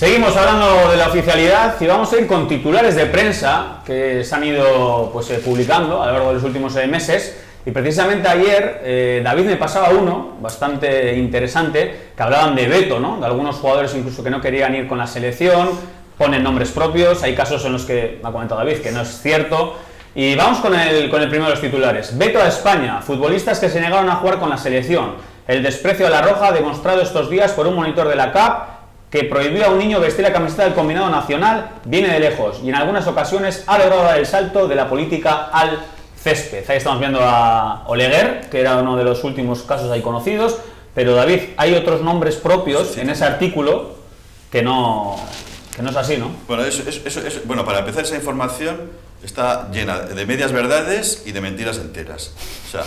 Seguimos hablando de la oficialidad y vamos a ir con titulares de prensa que se han ido publicando a lo largo de los últimos meses. Y precisamente ayer David me pasaba uno bastante interesante que hablaban de veto, ¿no? De algunos jugadores incluso que no querían ir con la selección, ponen nombres propios, hay casos en los que me ha comentado David que no es cierto. Y vamos con el primero de los titulares. Veto a España, futbolistas que se negaron a jugar con la selección. El desprecio a la roja demostrado estos días por un monitor de la CAP que prohibió a un niño vestir la camiseta del combinado nacional viene de lejos y en algunas ocasiones ha logrado dar el salto de la política al césped. Ahí estamos viendo a Oleguer, que era uno de los últimos casos ahí conocidos, pero David, hay otros nombres propios en ese artículo que no es así, ¿no? Bueno, bueno, para empezar, esa información está llena de medias verdades y de mentiras enteras. O sea,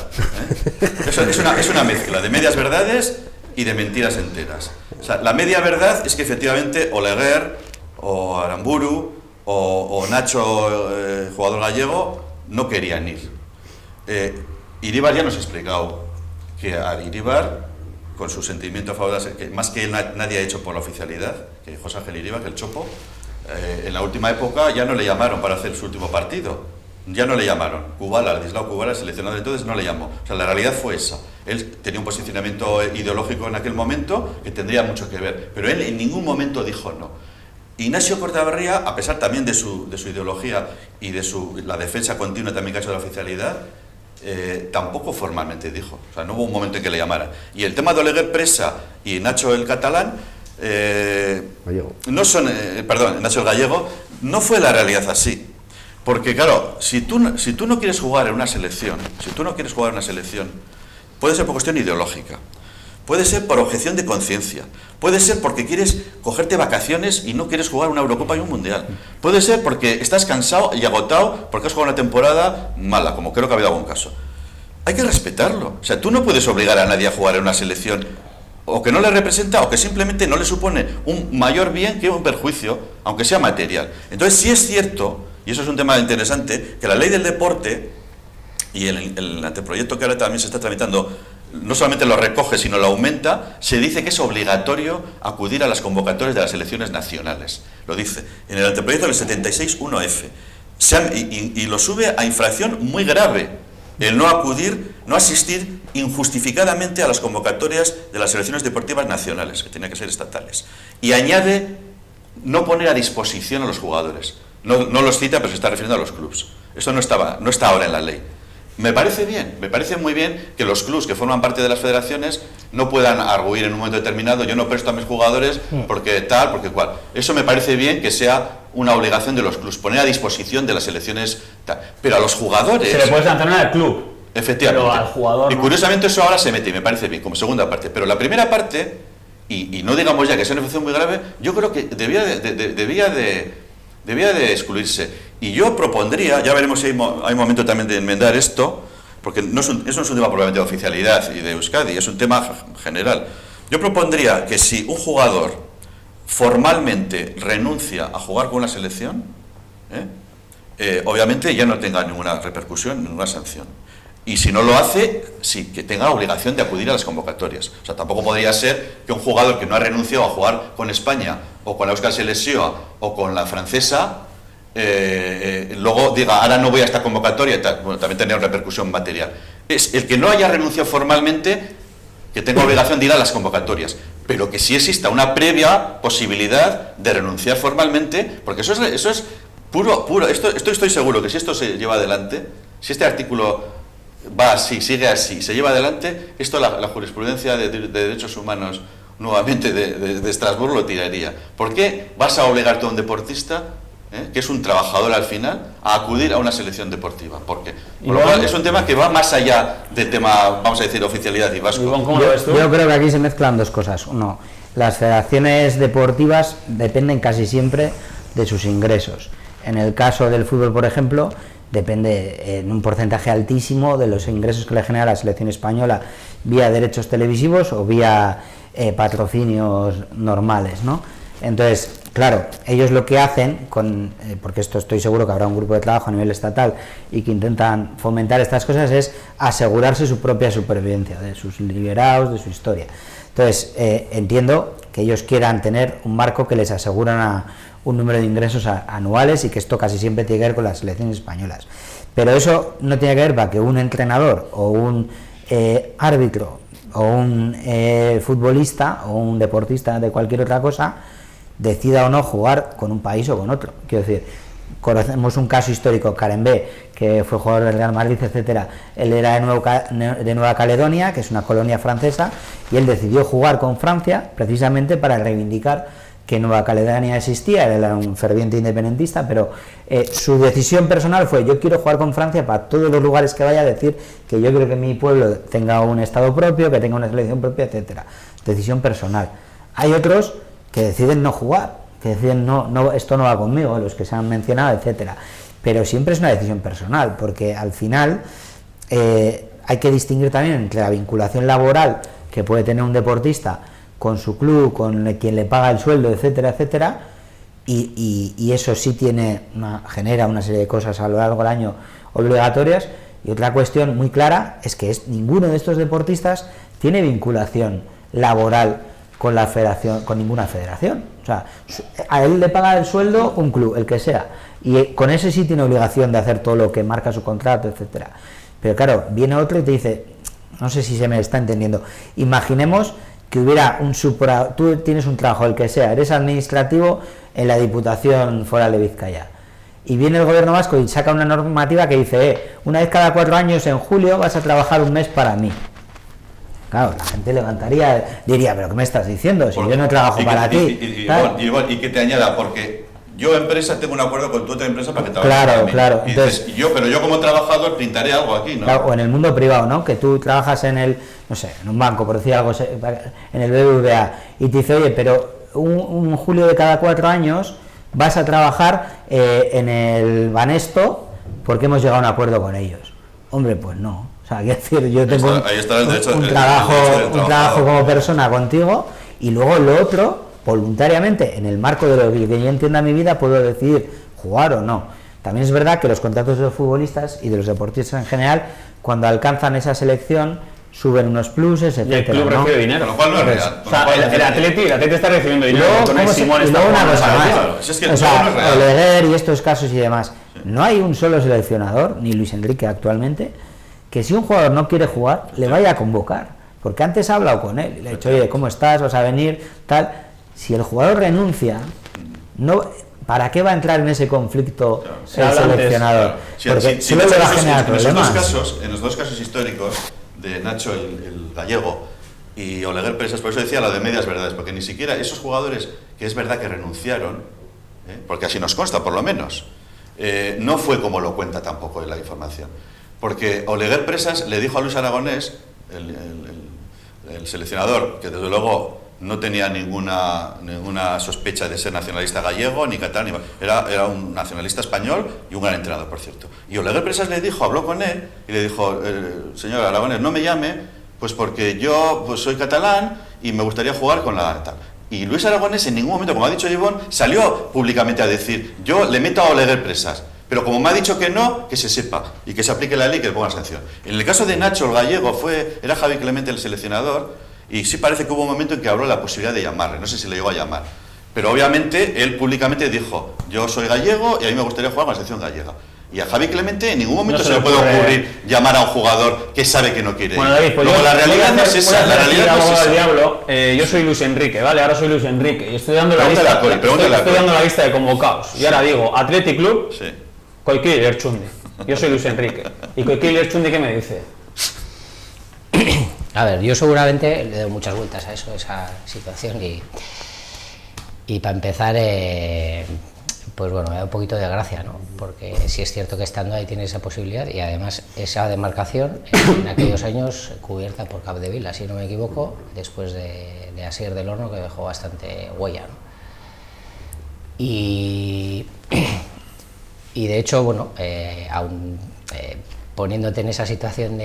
es una mezcla de medias verdades y de mentiras enteras. O sea, la media verdad es que efectivamente Oleguer o Aramburu o Nacho, jugador gallego, no querían ir. Iríbar ya nos ha explicado que a Iríbar, con su sentimiento a favor de que más que él nadie ha hecho por la oficialidad, que José Ángel Iríbar, que el Chopo, en la última época ya no le llamaron para hacer su último partido. Ya no le llamaron. Kubala, Ladislao Kubala, el seleccionador de entonces, no le llamó. O sea, la realidad fue esa. Él tenía un posicionamiento ideológico en aquel momento que tendría mucho que ver, pero él en ningún momento dijo no. Ignacio Cortaberría, a pesar también de su ideología y de la defensa continua también que ha hecho de la oficialidad, tampoco formalmente dijo. O sea, no hubo un momento en que le llamaran. Y el tema de Oleguer Presa y Nacho el catalán, no son, Nacho el gallego, no fue la realidad así. Porque claro, si tú no quieres jugar en una selección, puede ser por cuestión ideológica, puede ser por objeción de conciencia, puede ser porque quieres cogerte vacaciones y no quieres jugar una Eurocopa y un Mundial, puede ser porque estás cansado y agotado porque has jugado una temporada mala, como creo que ha habido algún caso. Hay que respetarlo. O sea, tú no puedes obligar a nadie a jugar en una selección o que no le representa o que simplemente no le supone un mayor bien que un perjuicio, aunque sea material. Entonces sí es cierto, y eso es un tema interesante, que la ley del deporte y el anteproyecto que ahora también se está tramitando no solamente lo recoge, sino lo aumenta. Se dice que es obligatorio acudir a las convocatorias de las selecciones nacionales. Lo dice en el anteproyecto del 76.1f. Y lo sube a infracción muy grave, el no acudir, no asistir injustificadamente a las convocatorias de las selecciones deportivas nacionales, que tenían que ser estatales. Y añade no poner a disposición a los jugadores. No los cita, pero se está refiriendo a los clubes. Eso no está ahora en la ley. Me parece bien, me parece muy bien que los clubes que forman parte de las federaciones no puedan arguir en un momento determinado, yo no presto a mis jugadores porque tal, porque cual. Eso me parece bien que sea una obligación de los clubes, poner a disposición de las selecciones tal. Pero a los jugadores... Se le puede sancionar al club. Efectivamente. Pero al jugador y curiosamente eso ahora se mete y me parece bien, como segunda parte. Pero la primera parte, y no digamos ya que sea una infracción muy grave, yo creo que debía de excluirse. Y yo propondría, ya veremos si hay momento también de enmendar esto, porque eso no es un tema probablemente de oficialidad y de Euskadi, es un tema general. Yo propondría que si un jugador formalmente renuncia a jugar con una selección, obviamente ya no tenga ninguna repercusión, ninguna sanción. Y si no lo hace, sí, que tenga obligación de acudir a las convocatorias. O sea, tampoco podría ser que un jugador que no ha renunciado a jugar con España, o con la Euskal Selección, o con la francesa, luego diga, ahora no voy a esta convocatoria y tal. Bueno, también tendría una repercusión material. Es el que no haya renunciado formalmente, que tenga obligación de ir a las convocatorias, pero que sí exista una previa posibilidad de renunciar formalmente, porque eso es puro. Esto estoy seguro que si esto se lleva adelante, si este artículo va así, sigue así, se lleva adelante, esto la jurisprudencia de derechos humanos nuevamente de Estrasburgo lo tiraría. ¿Por qué vas a obligar tú a un deportista, que es un trabajador al final, a acudir a una selección deportiva? Porque por lo cual es un tema que va más allá del tema, vamos a decir, oficialidad y vasco. ¿Cómo lo ves tú? Yo creo que aquí se mezclan dos cosas. Uno, las federaciones deportivas dependen casi siempre de sus ingresos. En el caso del fútbol, por ejemplo, depende en un porcentaje altísimo de los ingresos que le genera la selección española vía derechos televisivos o vía patrocinios normales, ¿no? Entonces, claro, ellos lo que hacen, porque esto estoy seguro que habrá un grupo de trabajo a nivel estatal y que intentan fomentar estas cosas, es asegurarse su propia supervivencia, de sus liberados, de su historia. Entonces, entiendo que ellos quieran tener un marco que les asegura un número de ingresos anuales, y que esto casi siempre tiene que ver con las selecciones españolas. Pero eso no tiene que ver para que un entrenador o un árbitro o un futbolista o un deportista de cualquier otra cosa decida o no jugar con un país o con otro. Quiero decir, conocemos un caso histórico, Karembé, que fue jugador del Real Madrid, etcétera. Él era de Nueva Caledonia, que es una colonia francesa, y él decidió jugar con Francia precisamente para reivindicar que Nueva Caledonia existía. Él era un ferviente independentista, pero su decisión personal fue: yo quiero jugar con Francia para todos los lugares que vaya, a decir que yo creo que mi pueblo tenga un estado propio, que tenga una selección propia, etcétera. Decisión personal. Hay otros que deciden no jugar, que deciden no, esto no va conmigo, los que se han mencionado, etcétera. Pero siempre es una decisión personal, porque al final hay que distinguir también entre la vinculación laboral que puede tener un deportista con su club, con quien le paga el sueldo, etcétera, etcétera, y eso sí genera una serie de cosas a lo largo del año obligatorias. Y otra cuestión muy clara es que ninguno de estos deportistas tiene vinculación laboral con la federación, con ninguna federación. O sea, a él le paga el sueldo un club, el que sea, y con ese sí tiene obligación de hacer todo lo que marca su contrato, etcétera. Pero claro, viene otro y te dice, no sé si se me está entendiendo, imaginemos que hubiera tú tienes un trabajo, el que sea, eres administrativo en la Diputación Foral de Vizcaya, y viene el gobierno vasco y saca una normativa que dice, una vez cada 4 años, en julio, vas a trabajar un mes para mí. Claro, la gente diría, pero ¿qué me estás diciendo? Si yo no trabajo para ti. Y que te añada, porque yo, empresa, tengo un acuerdo con tu otra empresa para que trabajes para mí. Claro. Y dices, pero yo como trabajador pintaré algo aquí, ¿no? Claro, o en el mundo privado, ¿no? Que tú trabajas en en un banco, por decir algo, en el BBVA, y te dice, oye, pero un julio de cada 4 años vas a trabajar en el Banesto porque hemos llegado a un acuerdo con ellos. Hombre, pues no. O sea, quiero decir, yo tengo un trabajo como persona contigo, y luego lo otro, voluntariamente, en el marco de lo que yo entienda mi vida, puedo decidir jugar o no. También es verdad que los contratos de los futbolistas y de los deportistas en general, cuando alcanzan esa selección, suben unos pluses, etcétera. Y el club recibe dinero. Con lo cual no es real. O sea, el Atleti está recibiendo dinero. Y luego una cosa más. Oleguer y estos casos y demás. No hay un solo seleccionador, ni Luis Enrique actualmente, que si un jugador no quiere jugar, le vaya a convocar. Porque antes ha hablado con él y le ha dicho, oye, ¿cómo estás? ¿Vas a venir? Tal. Si el jugador renuncia, ¿para qué va a entrar en ese conflicto el seleccionador? Porque solo le va a generar problemas. En los dos casos históricos de Nacho el gallego y Oleguer Presas, por eso decía lo de medias verdades, porque ni siquiera esos jugadores que es verdad que renunciaron, porque así nos consta por lo menos, no fue como lo cuenta tampoco en la información, porque Oleguer Presas le dijo a Luis Aragonés, el seleccionador, que desde luego no tenía ninguna sospecha de ser nacionalista gallego, ni catalán, era un nacionalista español y un gran entrenador, por cierto. Y Oleguer Presas habló con él y le dijo, señor Aragonés, no me llame, pues porque yo soy catalán y me gustaría jugar con la tal. Y Luis Aragonés en ningún momento, como ha dicho Ivonne, salió públicamente a decir, yo le meto a Oleguer Presas, pero como me ha dicho que no, que se sepa y que se aplique la ley y que le ponga sanción. En el caso de Nacho el gallego era Javi Clemente el seleccionador, y sí parece que hubo un momento en que habló la posibilidad de llamarle, no sé si le llegó a llamar, pero obviamente él públicamente dijo, yo soy gallego y a mí me gustaría jugar con la selección gallega. Y a Javi Clemente en ningún momento se le puede ocurrir llamar a un jugador que sabe que no quiere. Bueno, David, pues luego la realidad no es esa. La realidad no es esa. Diablo, yo soy Luis Enrique, ¿vale? Ahora soy Luis Enrique y estoy dando la lista de convocados. Y ahora digo, Athletic Club, sí. Koiki Lerchundi. Yo soy Luis Enrique. ¿Y Koiki Lerchundi qué me dice? A ver, yo seguramente le doy muchas vueltas a esa situación y para empezar, pues bueno, me da un poquito de gracia, ¿no? Porque sí es cierto que estando ahí tiene esa posibilidad y además esa demarcación en aquellos años cubierta por Capdevila, si no me equivoco, después de Asier del Horno, que dejó bastante huella, ¿no? Y de hecho, bueno, aún poniéndote en esa situación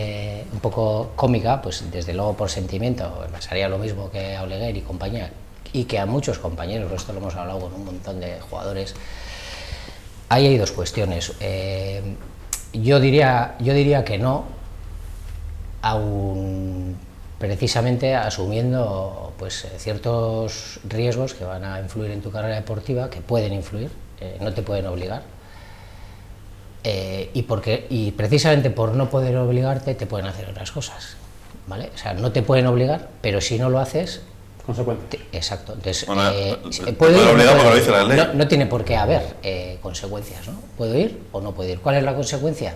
un poco cómica, pues desde luego por sentimiento me pasaría lo mismo que a Oleguer y compañía, y que a muchos compañeros, esto lo hemos hablado con un montón de jugadores. Ahí hay dos cuestiones. Yo diría que no, aún precisamente asumiendo pues ciertos riesgos que van a influir en tu carrera deportiva, que pueden influir, no te pueden obligar, y precisamente por no poder obligarte te pueden hacer otras cosas, ¿vale? O sea, no te pueden obligar, pero si no lo haces... Consecuencia. Exacto. Entonces, Bueno, puedo ir, obligado porque lo dice la ley. no tiene por qué haber consecuencias, ¿no? ¿Puedo ir o no puedo ir? ¿Cuál es la consecuencia?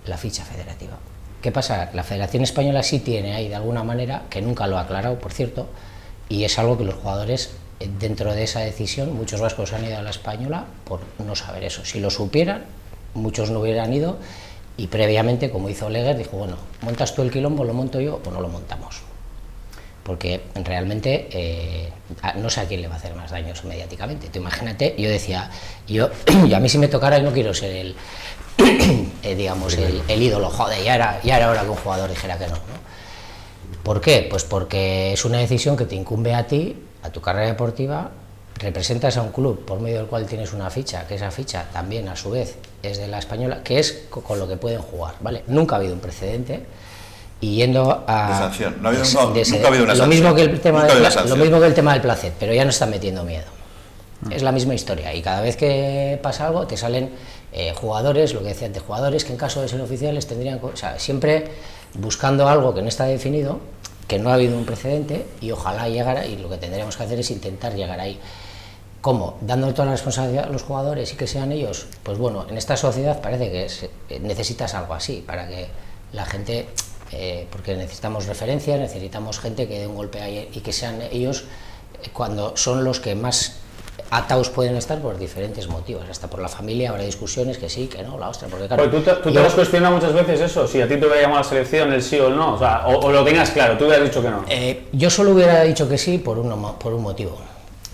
La ficha federativa. ¿Qué pasa? La Federación Española sí tiene ahí de alguna manera, que nunca lo ha aclarado, por cierto, y es algo que los jugadores, dentro de esa decisión, muchos vascos han ido a la Española por no saber eso. Si lo supieran, muchos no hubieran ido, y previamente, como hizo Oleguer, dijo, bueno, ¿montas tú el quilombo, lo monto yo o no lo montamos? Porque realmente no sé a quién le va a hacer más daños mediáticamente. Tú imagínate, yo decía, yo a mí si me tocara, y no quiero ser el digamos, el ídolo, joder, ya era hora que un jugador dijera que no, ¿no? ¿Por qué? Pues porque es una decisión que te incumbe a ti, a tu carrera deportiva, representas a un club por medio del cual tienes una ficha, que esa ficha también a su vez es de la Española, que es con lo que pueden jugar, ¿vale? Nunca ha habido un precedente. Y yendo a... De sanción. Nunca ha habido una lo sanción. Mismo que el tema Lo mismo que el tema del placet, pero ya no están metiendo miedo. Es la misma historia, y cada vez que pasa algo te salen jugadores, lo que decía antes, jugadores que en caso de ser oficiales tendrían... O sea, siempre buscando algo que no está definido, que no ha habido un precedente, y ojalá llegara, y lo que tendríamos que hacer es intentar llegar ahí. ¿Cómo? Dándole toda la responsabilidad a los jugadores y que sean ellos. Pues bueno, en esta sociedad parece que necesitas algo así, para que la gente... porque necesitamos referencias, necesitamos gente que dé un golpe ahí y que sean ellos cuando son los que más atados pueden estar por diferentes motivos, hasta por la familia habrá discusiones que sí, que no, la ostra, porque claro... ¿Tú te has cuestionado muchas veces eso? Si a ti te hubiera llamado a la selección, el sí o el no, o sea, o lo tenías claro, tú hubieras dicho que no. Yo solo hubiera dicho que sí por un motivo,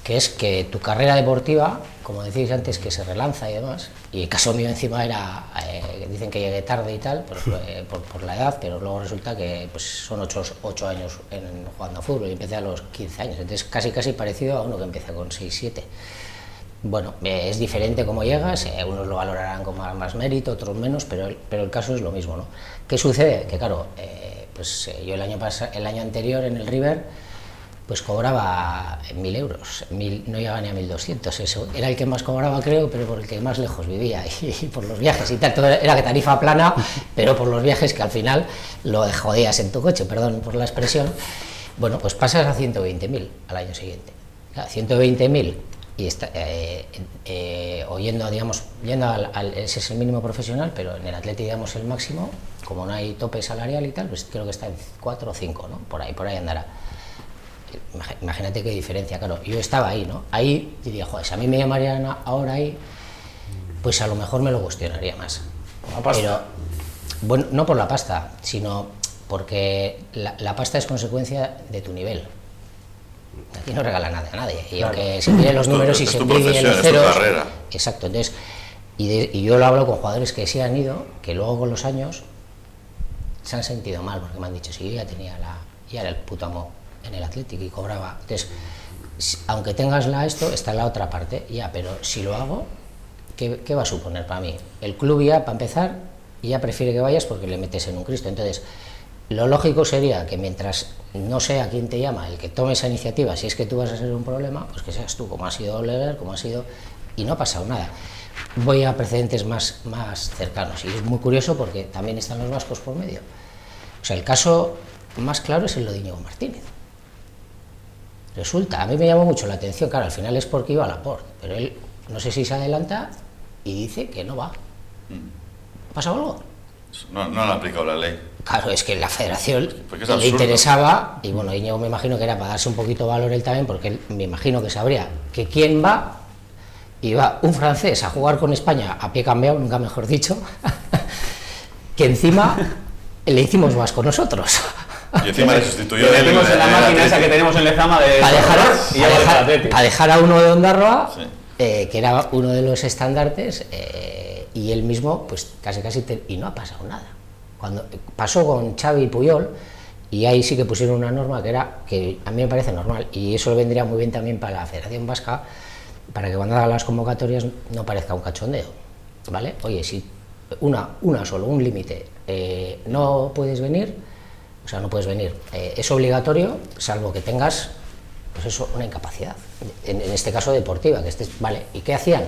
que es que tu carrera deportiva, como decís antes, que se relanza y demás, y el caso mío encima era, dicen que llegué tarde y tal, por la edad, pero luego resulta que pues, son 8 años jugando a fútbol, y empecé a los 15 años, entonces casi parecido a uno que empieza con 6, 7. Bueno, es diferente cómo llegas, unos lo valorarán con más mérito, otros menos, pero el caso es lo mismo, ¿no? ¿Qué sucede? Que claro, yo el año anterior en el River, pues cobraba 1.000 euros, no llegaba ni a 1.200, eso era el que más cobraba, creo, pero por el que más lejos vivía, y por los viajes y tal, todo era que tarifa plana, pero por los viajes que al final lo jodías en tu coche, perdón por la expresión. Bueno, pues pasas a 120.000 al año siguiente, a 120.000, y digamos, ese es el mínimo profesional, pero en el Atleti, digamos, el máximo, como no hay tope salarial y tal, pues creo que está en 4 o 5, ¿no? Por ahí andará. Imagínate qué diferencia, claro, yo estaba ahí, ¿no? Ahí diría, joder, si a mí me llamarían ahora ahí, pues a lo mejor me lo cuestionaría más. ¿La pasta? Pero, bueno, no por la pasta, sino porque la pasta es consecuencia de tu nivel. Aquí no regala nada a nadie, y claro, aunque se miren los números y se envidien los ceros... Es tu carrera. Exacto, entonces, y yo lo hablo con jugadores que sí han ido, que luego con los años se han sentido mal, porque me han dicho, sí, yo ya era el puto amo en el Atlético y cobraba. Entonces, aunque tengas esto, está la otra parte, ya, pero si lo hago, ¿qué va a suponer para mí? El club ya, para empezar, ya prefiere que vayas porque le metes en un Cristo. Entonces, lo lógico sería que mientras no sea quien te llama el que tome esa iniciativa, si es que tú vas a ser un problema, pues que seas tú, como ha sido Oleguer, como ha sido... y no ha pasado nada. Voy a precedentes más cercanos, y es muy curioso porque también están los vascos por medio. O sea, el caso más claro es el de Íñigo Martínez. Resulta, a mí me llamó mucho la atención, claro, al final es porque iba a Laporte, pero él no sé si se adelanta y dice que no va. ¿Ha pasado algo? No han aplicado la ley. Claro, es que la federación le interesaba, y bueno, Íñigo me imagino que era para darse un poquito de valor él también, porque él me imagino que sabría que quién va, y va un francés a jugar con España a pie cambiado, nunca mejor dicho, que encima le hicimos vasco nosotros. Y encima le sustituyó le metimos en la máquina esa que tenemos en Lezama de... Para dejar a uno de Ondarroa, sí, que era uno de los estandartes, y él mismo, pues casi y no ha pasado nada. Cuando pasó con Xavi y Puyol, y ahí sí que pusieron una norma que a mí me parece normal, y eso le vendría muy bien también para la Federación Vasca, para que cuando haga las convocatorias no parezca un cachondeo, ¿vale? Oye, si un límite, no puedes venir, o sea, no puedes venir. Es obligatorio, salvo que tengas, pues eso, una incapacidad, en este caso deportiva, que estés, vale, ¿y qué hacían?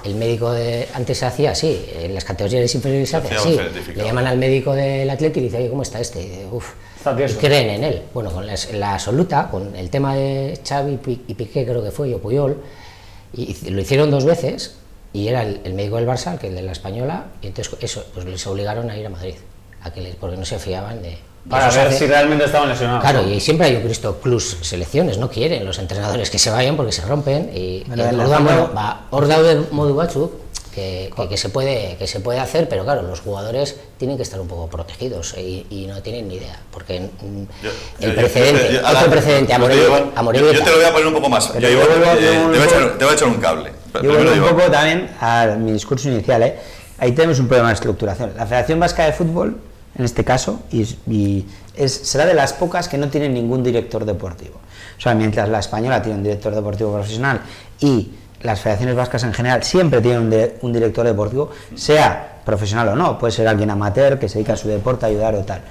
El médico antes se hacía así, en las categorías inferiores se hace así, le llaman al médico del Atleti y dice, oye, ¿cómo está este? Y dice, uff, y creen en él. Bueno, con la absoluta, con el tema de Xavi y Piqué, creo que fue, y Puyol, y lo hicieron 2 veces, y era el médico del Barça, que el de la Española, y entonces eso, pues les obligaron a ir a Madrid, porque no se fiaban de... Para ver si realmente estaban lesionados. Claro, y siempre hay, Cristo, plus selecciones, no quieren los entrenadores que se vayan porque se rompen, y ordau del modu batzuk, que se puede hacer, pero claro, los jugadores tienen que estar un poco protegidos y no tienen ni idea, porque el precedente, Amorebieta. Yo te lo voy a poner un poco más. Te voy a echar un cable. Yo vuelvo un poco también a mi discurso inicial. Ahí tenemos un problema de estructuración. La Federación Vasca de Fútbol, en este caso, será de las pocas que no tienen ningún director deportivo. O sea, mientras la española tiene un director deportivo profesional y las federaciones vascas en general siempre tienen un director deportivo, sea profesional o no, puede ser alguien amateur que se dedica a su deporte, a ayudar o tal.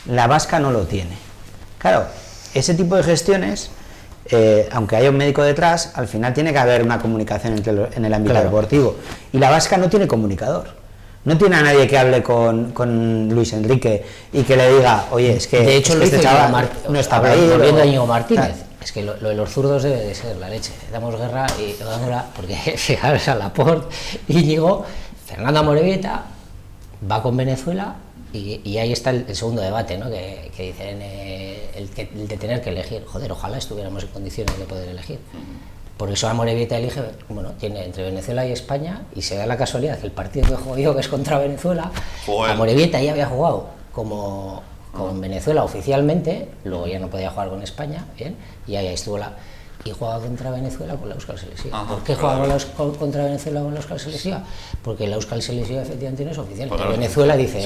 La vasca no lo tiene. Claro, ese tipo de gestiones, aunque haya un médico detrás, al final tiene que haber una comunicación en el ámbito deportivo. Y la vasca no tiene comunicador. No tiene a nadie que hable con Luis Enrique y que le diga, oye, es que, de hecho, este chaval no está ahí. Volviendo a Íñigo Martínez, es que lo de los zurdos debe de ser la leche. Damos guerra y dámosla, porque fijaros a Laporte, Íñigo, Fernando Amorebieta va con Venezuela y ahí está el segundo debate, ¿no? que dicen el de tener que elegir. Joder, ojalá estuviéramos en condiciones de poder elegir. Por eso Amorebieta elige, bueno, tiene entre Venezuela y España, y se da la casualidad que el partido que juego yo, que es contra Venezuela, Amorebieta ya había jugado con Venezuela oficialmente, luego ya no podía jugar con España, bien, y ahí estuvo y jugaba contra Venezuela con la Euskal Selección. ¿Por qué jugaba contra Venezuela con la Euskal Selección? Porque la Euskal Selección efectivamente no es oficial. Pero Venezuela dice...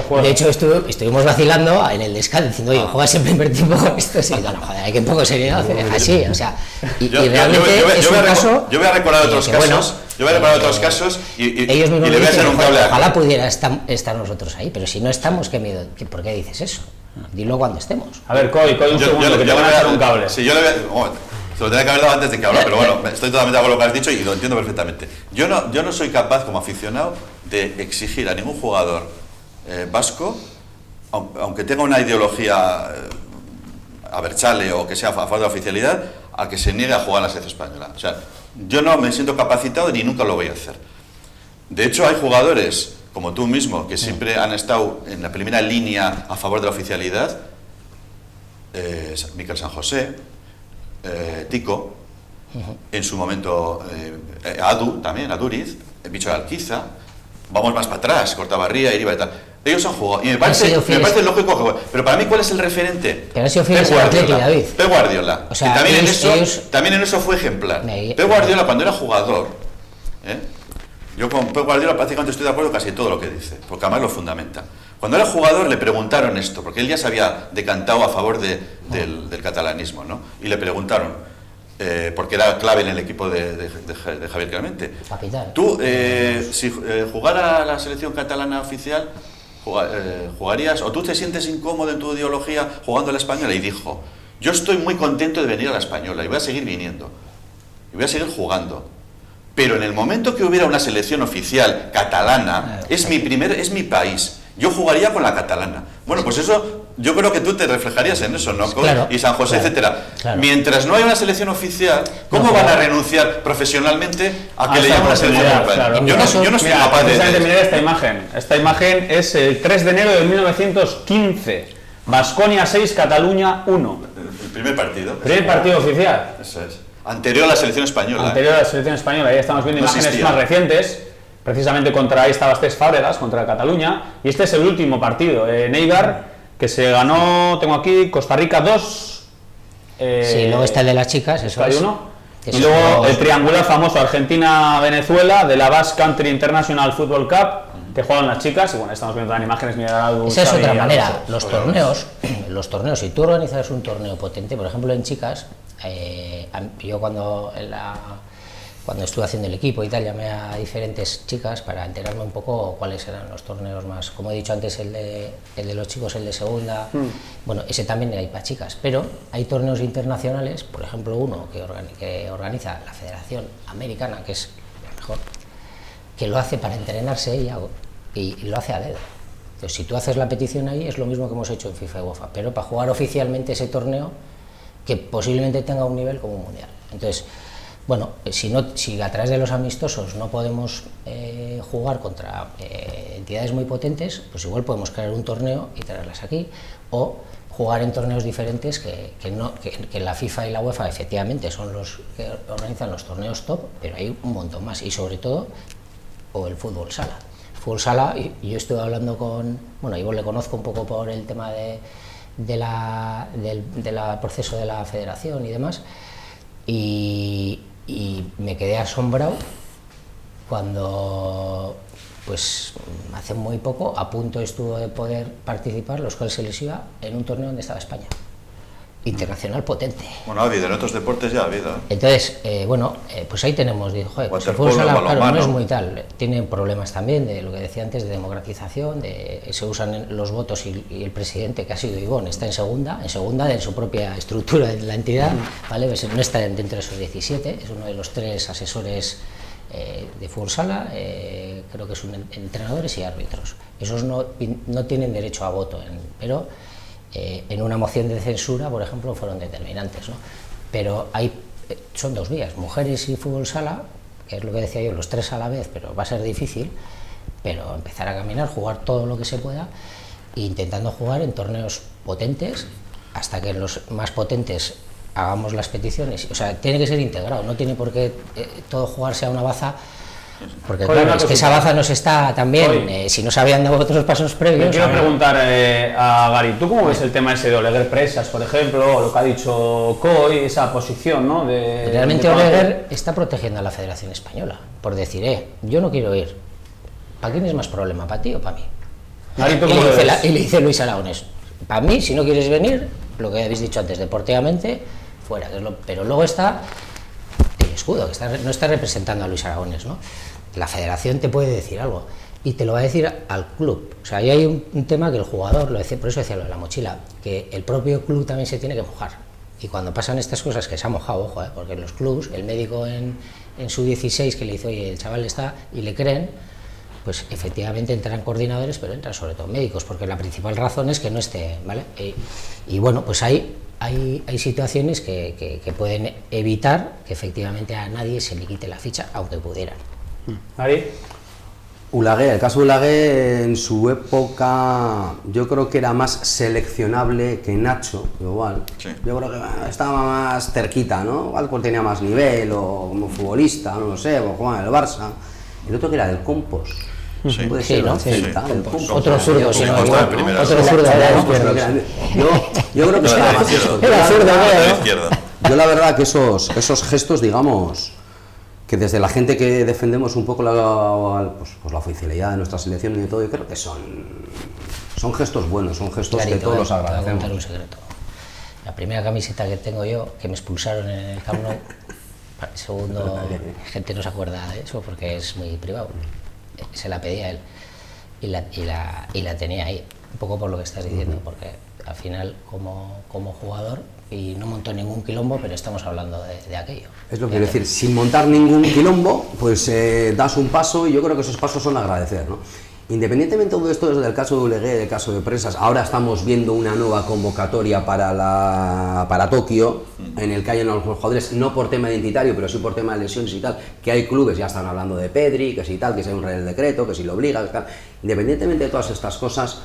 Pues de hecho, estuvimos vacilando en el descanso, diciendo, oye, juegas en primer tiempo con esto, sí, no, joder, hay que un poco seriedad, así, o sea... Y realmente es un caso... Yo voy a recordar otros casos... Yo voy a preparar otros casos y ellos mismos le voy a echar un cable. Ojalá pudiera estar nosotros ahí, pero si no estamos, ¿qué miedo? ¿Por qué dices eso? Dilo cuando estemos. A ver, Coy, un segundo, que te van a echar un cable. Sí, yo le voy a... Se lo tenía que haber dado antes de que hablara, pero bueno, estoy totalmente de acuerdo con lo que has dicho y lo entiendo perfectamente. Yo no soy capaz, como aficionado, de exigir a ningún jugador vasco, aunque tenga una ideología abertzale o que sea a favor de la oficialidad, a que se niegue a jugar a la selección española. O sea, yo no me siento capacitado ni nunca lo voy a hacer. De hecho, hay jugadores, como tú mismo, que siempre han estado en la primera línea a favor de la oficialidad, Miquel San José, Tico, en su momento Adu también, Aduriz, el Bicho de Alquiza, vamos más para atrás, Cortabarría, Iribar y tal. Ellos han jugado, y me parece lógico que jueguen. Pero para mí, ¿cuál es el referente? Pero ha sido fieles al Atleti, David. Pep Guardiola. O sea, también en eso fue ejemplar. Pep Guardiola, cuando era jugador, yo con Pep Guardiola prácticamente estoy de acuerdo casi todo lo que dice, porque además lo fundamenta. Cuando era jugador le preguntaron esto, porque él ya se había decantado a favor del catalanismo, ¿no? Y le preguntaron, porque era clave en el equipo de Javier Clemente. Capital. Tú, si jugara la selección catalana oficial, ¿jugarías o tú te sientes incómodo en tu ideología jugando a la española? Y dijo, yo estoy muy contento de venir a la española y voy a seguir viniendo, y voy a seguir jugando. Pero en el momento que hubiera una selección oficial catalana, es mi país. Yo jugaría con la catalana. Bueno, pues eso, yo creo que tú te reflejarías en eso, ¿no? Claro, y San José, etcétera. Claro. Mientras no haya una selección oficial, ¿cómo van a renunciar profesionalmente a que le llamen una selección oficial? Claro. Yo no estoy capaz de... Mirar esta imagen. Esta imagen es el 3 de enero de 1915. Baskonia 6, Cataluña 1. El primer partido. Primer partido oficial. Eso es. Anterior a la selección española. Anterior a la selección española. Ahí estamos viendo imágenes más recientes. Precisamente ahí estaba Estés Fábregas, contra Cataluña, y este es el último partido en Eibar, que se ganó, tengo aquí, Costa Rica 2. Sí, luego está el de las chicas, eso es. 1. Y luego el triangular famoso Argentina-Venezuela de la Basque Country International Football Cup, que juegan las chicas, y bueno, estamos viendo también imágenes. Esa es otra manera, los torneos, si tú organizas un torneo potente, por ejemplo en chicas, yo cuando cuando estuve haciendo el equipo y tal, llamé a diferentes chicas para enterarme un poco cuáles eran los torneos más, como he dicho antes, el de los chicos, el de segunda, bueno, ese también hay para chicas, pero hay torneos internacionales, por ejemplo uno que organiza la Federación Americana, que es el mejor, que lo hace para entrenarse ella y lo hace a dedo. Entonces, si tú haces la petición ahí, es lo mismo que hemos hecho en FIFA y UEFA, pero para jugar oficialmente ese torneo que posiblemente tenga un nivel como un mundial. Entonces, bueno, si a través de los amistosos no podemos jugar contra entidades muy potentes, pues igual podemos crear un torneo y traerlas aquí, o jugar en torneos diferentes que la FIFA y la UEFA efectivamente son los que organizan los torneos top, pero hay un montón más, y sobre todo, o el fútbol sala. El fútbol sala, y yo estuve hablando con, bueno, yo le conozco un poco por el tema del proceso de la federación y demás, y me quedé asombrado cuando, pues hace muy poco, a punto estuvo de poder participar, los cuales se les iba, en un torneo donde estaba España, internacional potente. Bueno, ha habido, en otros deportes ya ha habido. Entonces, pues ahí tenemos, digo, joder, pues el fútbol sala, claro, no es muy tal, tiene problemas también de lo que decía antes, de democratización, se usan los votos y el presidente, que ha sido Ibón, está en segunda de su propia estructura de la entidad, ¿vale? No está dentro de esos 17, es uno de los 3 asesores de fútbol sala, creo que son entrenadores y árbitros. Esos no tienen derecho a voto, pero en una moción de censura, por ejemplo, fueron determinantes, ¿no? Pero son 2 vías, mujeres y fútbol sala, que es lo que decía yo, los 3 a la vez, pero va a ser difícil, pero empezar a caminar, jugar todo lo que se pueda, intentando jugar en torneos potentes, hasta que en los más potentes hagamos las peticiones. O sea, tiene que ser integrado, no tiene por qué todo jugarse a una baza, porque claro, es que esa baza nos está también, si no se habían dado otros pasos previos. Me quiero preguntar a Gary, ¿tú cómo ves el tema ese de Oleguer Presas, por ejemplo, o lo que ha dicho Coy, esa posición, ¿no? Realmente Oleguer está protegiendo a la Federación Española, por decir, yo no quiero ir. ¿Para quién es más problema, para ti o para mí? Gary, y le dice Luis Aragonés, para mí, si no quieres venir, lo que habéis dicho antes, deportivamente, fuera. Pero luego está el escudo, que no está representando a Luis Aragonés, ¿no? La federación te puede decir algo y te lo va a decir al club. O sea, ahí hay un tema que el jugador, por eso decía lo de la mochila, que el propio club también se tiene que mojar. Y cuando pasan estas cosas, que se ha mojado, ojo, porque en los clubs, el médico en su 16 que le dice, oye, el chaval está, y le creen, pues efectivamente entran coordinadores, pero entran sobre todo médicos, porque la principal razón es que no esté, ¿vale? Y bueno, pues hay situaciones que pueden evitar que efectivamente a nadie se le quite la ficha, aunque pudieran. ¿Gary? Olaguer, el caso de Olaguer en su época yo creo que era más seleccionable que Nacho, igual. Sí. Yo creo que estaba más cerquita, ¿no? Igual porque tenía más nivel o como futbolista, no lo sé, o jugaba en el Barça. El otro que era del Compos. Sí. Puede ser, ¿no? Sí. Otro zurdo, si no, otro zurdo. Yo creo que era más zurdo, Yo la verdad que esos gestos, digamos, que desde la gente que defendemos un poco la oficialidad de nuestra selección y de todo, yo creo que son gestos buenos, son gestos que todos los agradecemos. Te voy a contar un secreto. La primera camiseta que tengo yo, que me expulsaron en el Camp Nou, segundo, gente no se acuerda de eso porque es muy privado, se la pedí a él y la tenía ahí, un poco por lo que estás diciendo, porque al final como jugador, y no montó ningún quilombo, pero estamos hablando de aquello. Es lo que quiero decir, sin montar ningún quilombo, pues das un paso, y yo creo que esos pasos son agradecer, ¿no? Independientemente de todo esto, desde el caso de Oleguer, el caso de Presas, ahora estamos viendo una nueva convocatoria para Tokio, en el que hay unos jugadores, no por tema identitario, pero sí por tema de lesiones y tal, que hay clubes, ya están hablando de Pedri, que si tal, que si hay un real decreto, que si lo obliga, que tal. Independientemente de todas estas cosas,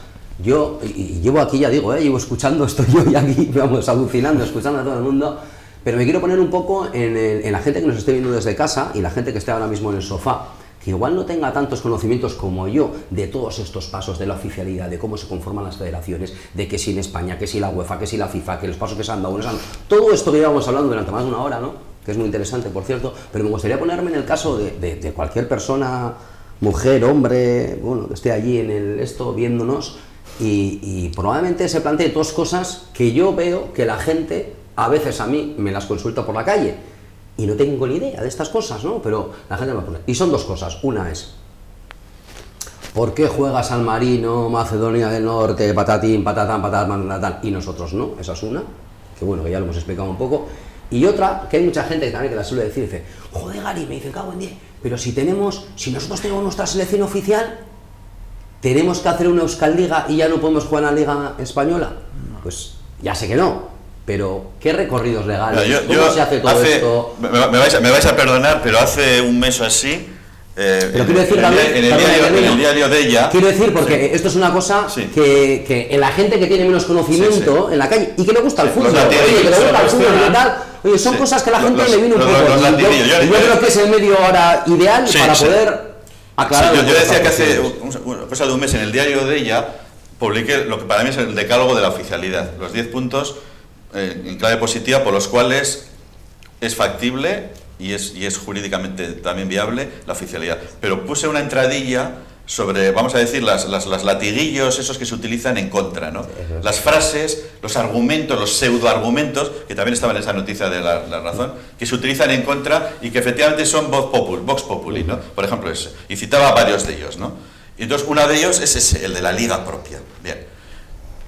yo, y llevo aquí, ya digo, llevo escuchando, estoy yo y aquí, vamos, alucinando, escuchando a todo el mundo, pero me quiero poner un poco en la gente que nos esté viendo desde casa y la gente que esté ahora mismo en el sofá, que igual no tenga tantos conocimientos como yo de todos estos pasos de la oficialidad, de cómo se conforman las federaciones, de que si en España, que si la UEFA, que si la FIFA, que los pasos que se han dado, todo esto que llevamos hablando durante más de una hora, ¿no? Que es muy interesante, por cierto, pero me gustaría ponerme en el caso de cualquier persona, mujer, hombre, bueno, que esté allí en esto viéndonos y probablemente se plantee dos cosas que yo veo que la gente, a veces a mí, me las consulta por la calle. y no tengo ni idea de estas cosas, ¿no? Pero la gente me pone. Y son dos cosas. Una es, ¿por qué juega San Marino, Macedonia del Norte, patatín, patatán, patatán, patatán, y nosotros no? Esa es una, que bueno, que ya lo hemos explicado un poco. Y otra, que hay mucha gente que también que la suele decir, dice, joder, Gary, me dice, cago en 10, pero si nosotros tenemos nuestra selección oficial, ¿tenemos que hacer una Euskal-Liga y ya no podemos jugar en la Liga Española? Pues ya sé que no, pero ¿qué recorridos legales? ¿Cómo se hace todo esto? Me vais a perdonar, pero hace un mes o así, pero quiero decir en el diario de ella. Quiero decir, porque esto es una cosa que en la gente que tiene menos conocimiento en la calle y que le gusta el fútbol, son cosas que la gente le viene un poco. Yo creo que es el medio ahora ideal para poder aclarar. Yo decía que hace cosa de un mes en el diario de ella publiqué lo que para mí es el decálogo de la oficialidad, los 10 puntos en clave positiva por los cuales es factible y es jurídicamente también viable la oficialidad. Pero puse una entradilla sobre, vamos a decir, las latiguillos esos que se utilizan en contra, ¿no? Las frases, los argumentos, los pseudoargumentos, que también estaban en esa noticia de la Razón, que se utilizan en contra y que efectivamente son vox populi, ¿no? Por ejemplo, ese. Y citaba varios de ellos, ¿no? Y entonces, uno de ellos es ese, el de la liga propia. Bien.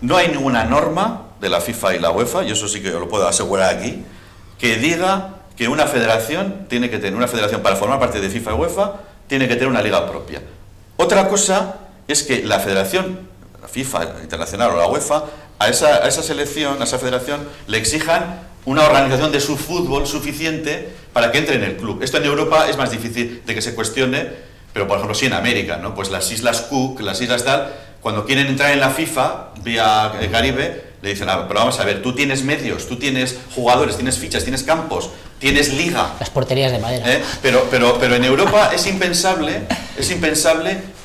No hay ninguna norma de la FIFA y la UEFA, y eso sí que lo puedo asegurar aquí, que diga que una federación tiene que tener, una federación para formar parte de FIFA y UEFA, tiene que tener una liga propia. Otra cosa es que la federación, la FIFA internacional o la UEFA, a esa selección, a esa federación, le exijan una organización de su fútbol suficiente para que entre en el club. Esto en Europa es más difícil de que se cuestione, pero por ejemplo sí en América, ¿no? Pues las Islas Cook, las Islas tal, cuando quieren entrar en la FIFA, vía Caribe, le dicen, pero vamos a ver, tú tienes medios, tú tienes jugadores, tienes fichas, tienes campos, tienes liga. Las porterías de madera. Pero en Europa es impensable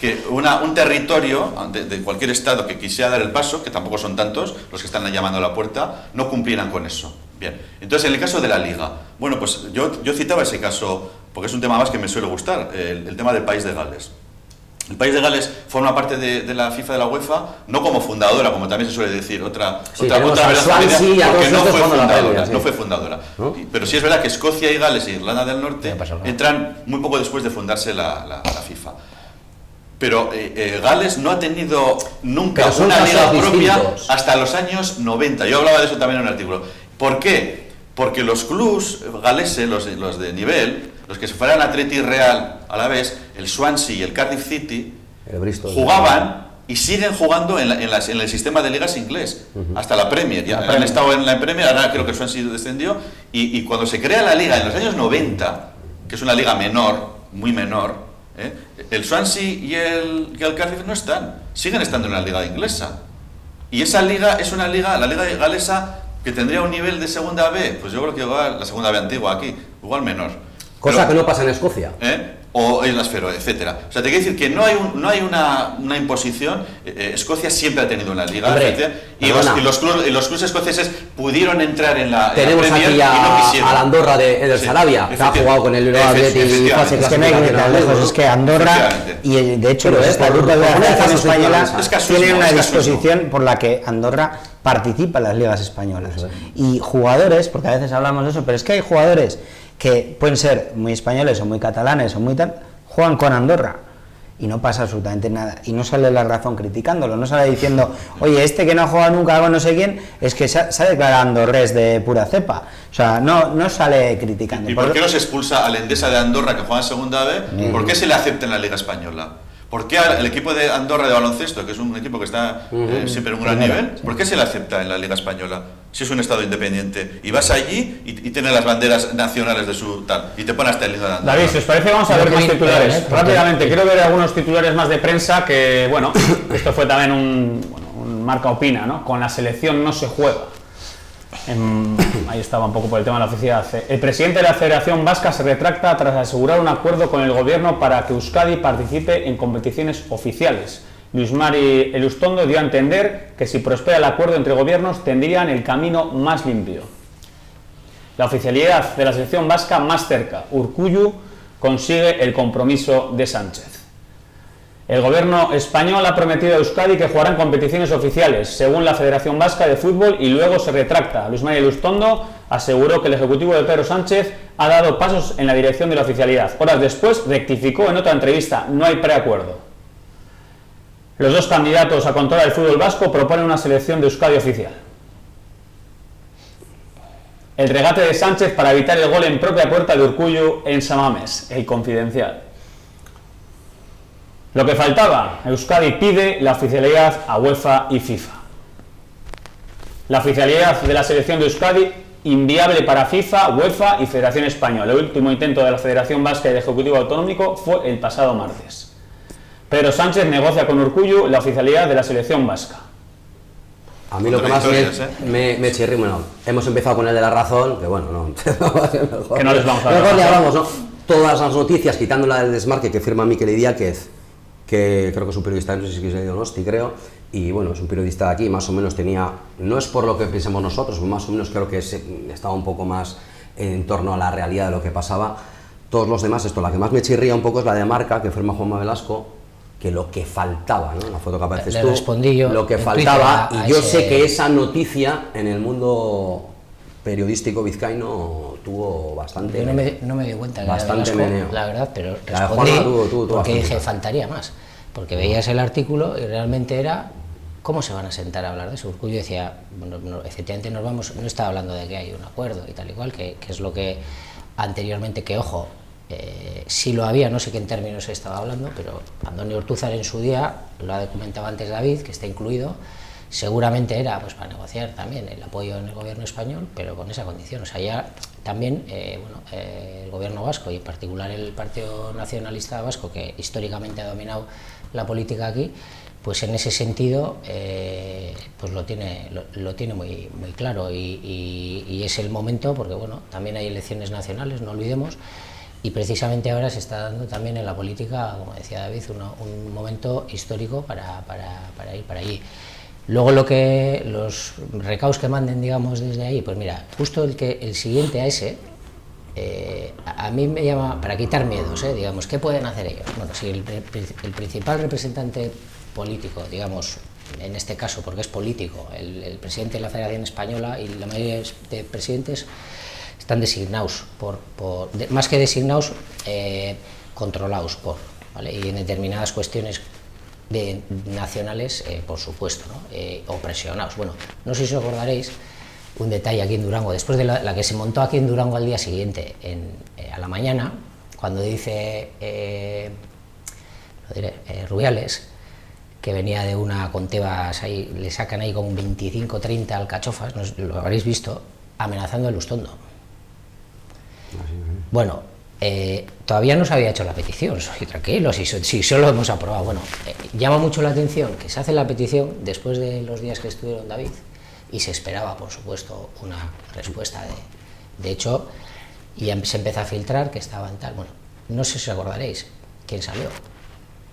que un territorio de cualquier estado que quisiera dar el paso, que tampoco son tantos los que están llamando a la puerta, no cumplieran con eso. Bien, entonces en el caso de la liga, bueno, pues yo citaba ese caso, porque es un tema más que me suele gustar, el tema del País de Gales. El País de Gales forma parte de la FIFA y de la UEFA, no como fundadora, como también se suele decir, otra verdad, porque no fue fundadora. ¿No? Pero sí es verdad que Escocia y Gales e Irlanda del Norte entran muy poco después de fundarse la FIFA. Pero Gales no ha tenido nunca una liga propia hasta los años 90. Yo hablaba de eso también en un artículo. ¿Por qué? Porque los clubs galeses, los de nivel, los que se fueran a Atleti Real a la vez, el Swansea y el Cardiff City, jugaban y siguen jugando en el sistema de ligas inglés, hasta la Premier. Ya han estado en la Premier, ahora creo que el Swansea descendió, y cuando se crea la liga en los años 90, que es una liga menor, muy menor, el Swansea y el Cardiff no siguen estando en la liga inglesa. Y esa liga es una liga, la liga galesa, que tendría un nivel de segunda B, pues yo creo que igual la segunda B antigua aquí, igual menor. Cosa que no pasa en Escocia. O en las Feroe, etcétera. O sea, te quiero decir que no hay una imposición. Escocia siempre ha tenido una liga. Y los clubes escoceses pudieron entrar en la Tenemos Premier aquí y no quisieron. a la Andorra de Eder Sarabia, que ha jugado con el Atleti. Es que no hay que ir tan lejos, es que Andorra, y de hecho los estatutos de la Federación Española tienen una disposición por la que Andorra participa en las ligas españolas. Y jugadores, porque a veces hablamos de eso, pero es que hay jugadores que pueden ser muy españoles o muy catalanes o muy tal, juegan con Andorra y no pasa absolutamente nada, y no sale la razón criticándolo, no sale diciendo, oye, este que no ha jugado nunca con no sé quién, es que se ha declarado andorrés de pura cepa, o sea, no sale criticando. ¿Y por qué no se expulsa al Endesa de Andorra, que juega en segunda B? ¿Por qué se le acepta en la Liga Española? ¿Por qué al equipo de Andorra de baloncesto, que es un equipo que está siempre en un gran nivel, por qué se le acepta en la Liga Española si es un estado independiente? Y vas allí y tienes las banderas nacionales de su tal, y te pones hasta el himno de Andorra. David, si os parece, vamos a ver más titulares. Rápidamente, quiero ver algunos titulares más de prensa que, bueno, esto fue también un Marca Opina, ¿no? Con la selección no se juega. Ahí estaba un poco por el tema de la oficialidad. El presidente de la Federación Vasca se retracta tras asegurar un acuerdo con el gobierno para que Euskadi participe en competiciones oficiales. Luis Mari Elustondo dio a entender que si prospera el acuerdo entre gobiernos tendrían el camino más limpio. La oficialidad de la selección vasca más cerca. Urkullu consigue el compromiso de Sánchez. El gobierno español ha prometido a Euskadi que jugarán competiciones oficiales, según la Federación Vasca de Fútbol, y luego se retracta. Luis María Ilustondo aseguró que el ejecutivo de Pedro Sánchez ha dado pasos en la dirección de la oficialidad. Horas después rectificó en otra entrevista: no hay preacuerdo. Los dos candidatos a controlar el fútbol vasco proponen una selección de Euskadi oficial. El regate de Sánchez para evitar el gol en propia puerta de Urkullu en Samames, El Confidencial. Lo que faltaba, Euskadi pide la oficialidad a UEFA y FIFA. La oficialidad de la selección de Euskadi, inviable para FIFA, UEFA y Federación Española. El último intento de la Federación Vasca y del Ejecutivo Autonómico fue el pasado martes. Pedro Sánchez negocia con Urkullu la oficialidad de la selección vasca. A mí lo que más me chirría, bueno, hemos empezado con el de la razón, que bueno, no, mejor, que no les vamos a mejor le hablamos, ¿no? Todas las noticias, quitando la del desmarque que firma Mikel Idiáquez, que creo que es un periodista, no sé si es de Donosti, creo, y bueno, es un periodista de aquí, más o menos tenía, no es por lo que pensemos nosotros, más o menos creo que estaba un poco más en torno a la realidad de lo que pasaba. Todos los demás, esto, la que más me chirría un poco es la de Marca, que firma Juanma Velasco, que lo que faltaba, ¿no? La foto que apareces le tú, respondí yo lo que faltaba, y yo sé que esa noticia en el mundo periodístico vizcaíno tuvo bastante... Yo no me di cuenta, bastante meneo. La verdad, pero la respondí tuvo porque dije, faltaría más, porque veías el artículo y realmente era, ¿cómo se van a sentar a hablar de eso? Urkullu decía, bueno, efectivamente nos vamos, no estaba hablando de que hay un acuerdo y tal igual, que es lo que anteriormente, que ojo, sí lo había, no sé qué en términos se estaba hablando, pero Andoni Ortúzar en su día, lo ha documentado antes David, que está incluido, seguramente era pues para negociar también el apoyo en el gobierno español, pero con esa condición. O sea, ya también el gobierno vasco y en particular el Partido Nacionalista Vasco, que históricamente ha dominado la política aquí, pues en ese sentido pues lo tiene muy claro y es el momento, porque bueno, también hay elecciones nacionales, no olvidemos. Y precisamente ahora se está dando también en la política, como decía David, un momento histórico para ir para allí. Luego los recaos que manden, digamos, desde ahí, pues mira, justo el siguiente a ese, a mí me llama, para quitar miedos, digamos, ¿qué pueden hacer ellos? Bueno, si el principal representante político, digamos, en este caso, porque es político, el presidente de la Federación Española y la mayoría de presidentes están designados más que designados, controlados por, ¿vale? Y en determinadas cuestiones nacionales, por supuesto, ¿no? O presionados. Bueno, no sé si os acordaréis un detalle aquí en Durango, después de la que se montó aquí en Durango al día siguiente, a la mañana, cuando dice Rubiales, que venía de una con Tebas, ahí, le sacan ahí como un 25-30 alcachofas, lo habréis visto, amenazando a Ilustondo. Bueno, todavía no se había hecho la petición, soy tranquilo, si solo hemos aprobado. Bueno, llama mucho la atención que se hace la petición después de los días que estuvieron David y se esperaba, por supuesto, una respuesta de hecho, y se empezó a filtrar que estaban tal. Bueno, no sé si os acordaréis quién salió.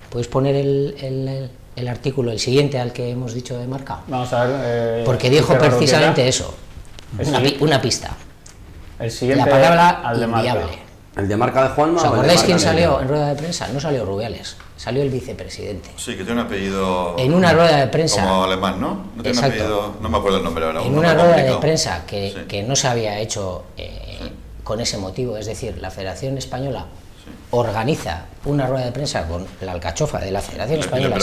¿Puedes poner el artículo, el siguiente al que hemos dicho de Marca? Vamos a ver. Porque dijo precisamente eso, una pista. El siguiente, la palabra al de inviable. Marca. ¿El de Marca de Juanma? ¿Os acordáis quién salió en rueda de prensa? No salió Rubiales, salió el vicepresidente. Sí, que tiene un apellido... En una rueda de prensa... Como alemán, ¿no? No tiene un apellido... No me acuerdo el nombre ahora. En una rueda de prensa que no se había hecho con ese motivo, es decir, la Federación Española organiza una rueda de prensa con la alcachofa de la Federación Española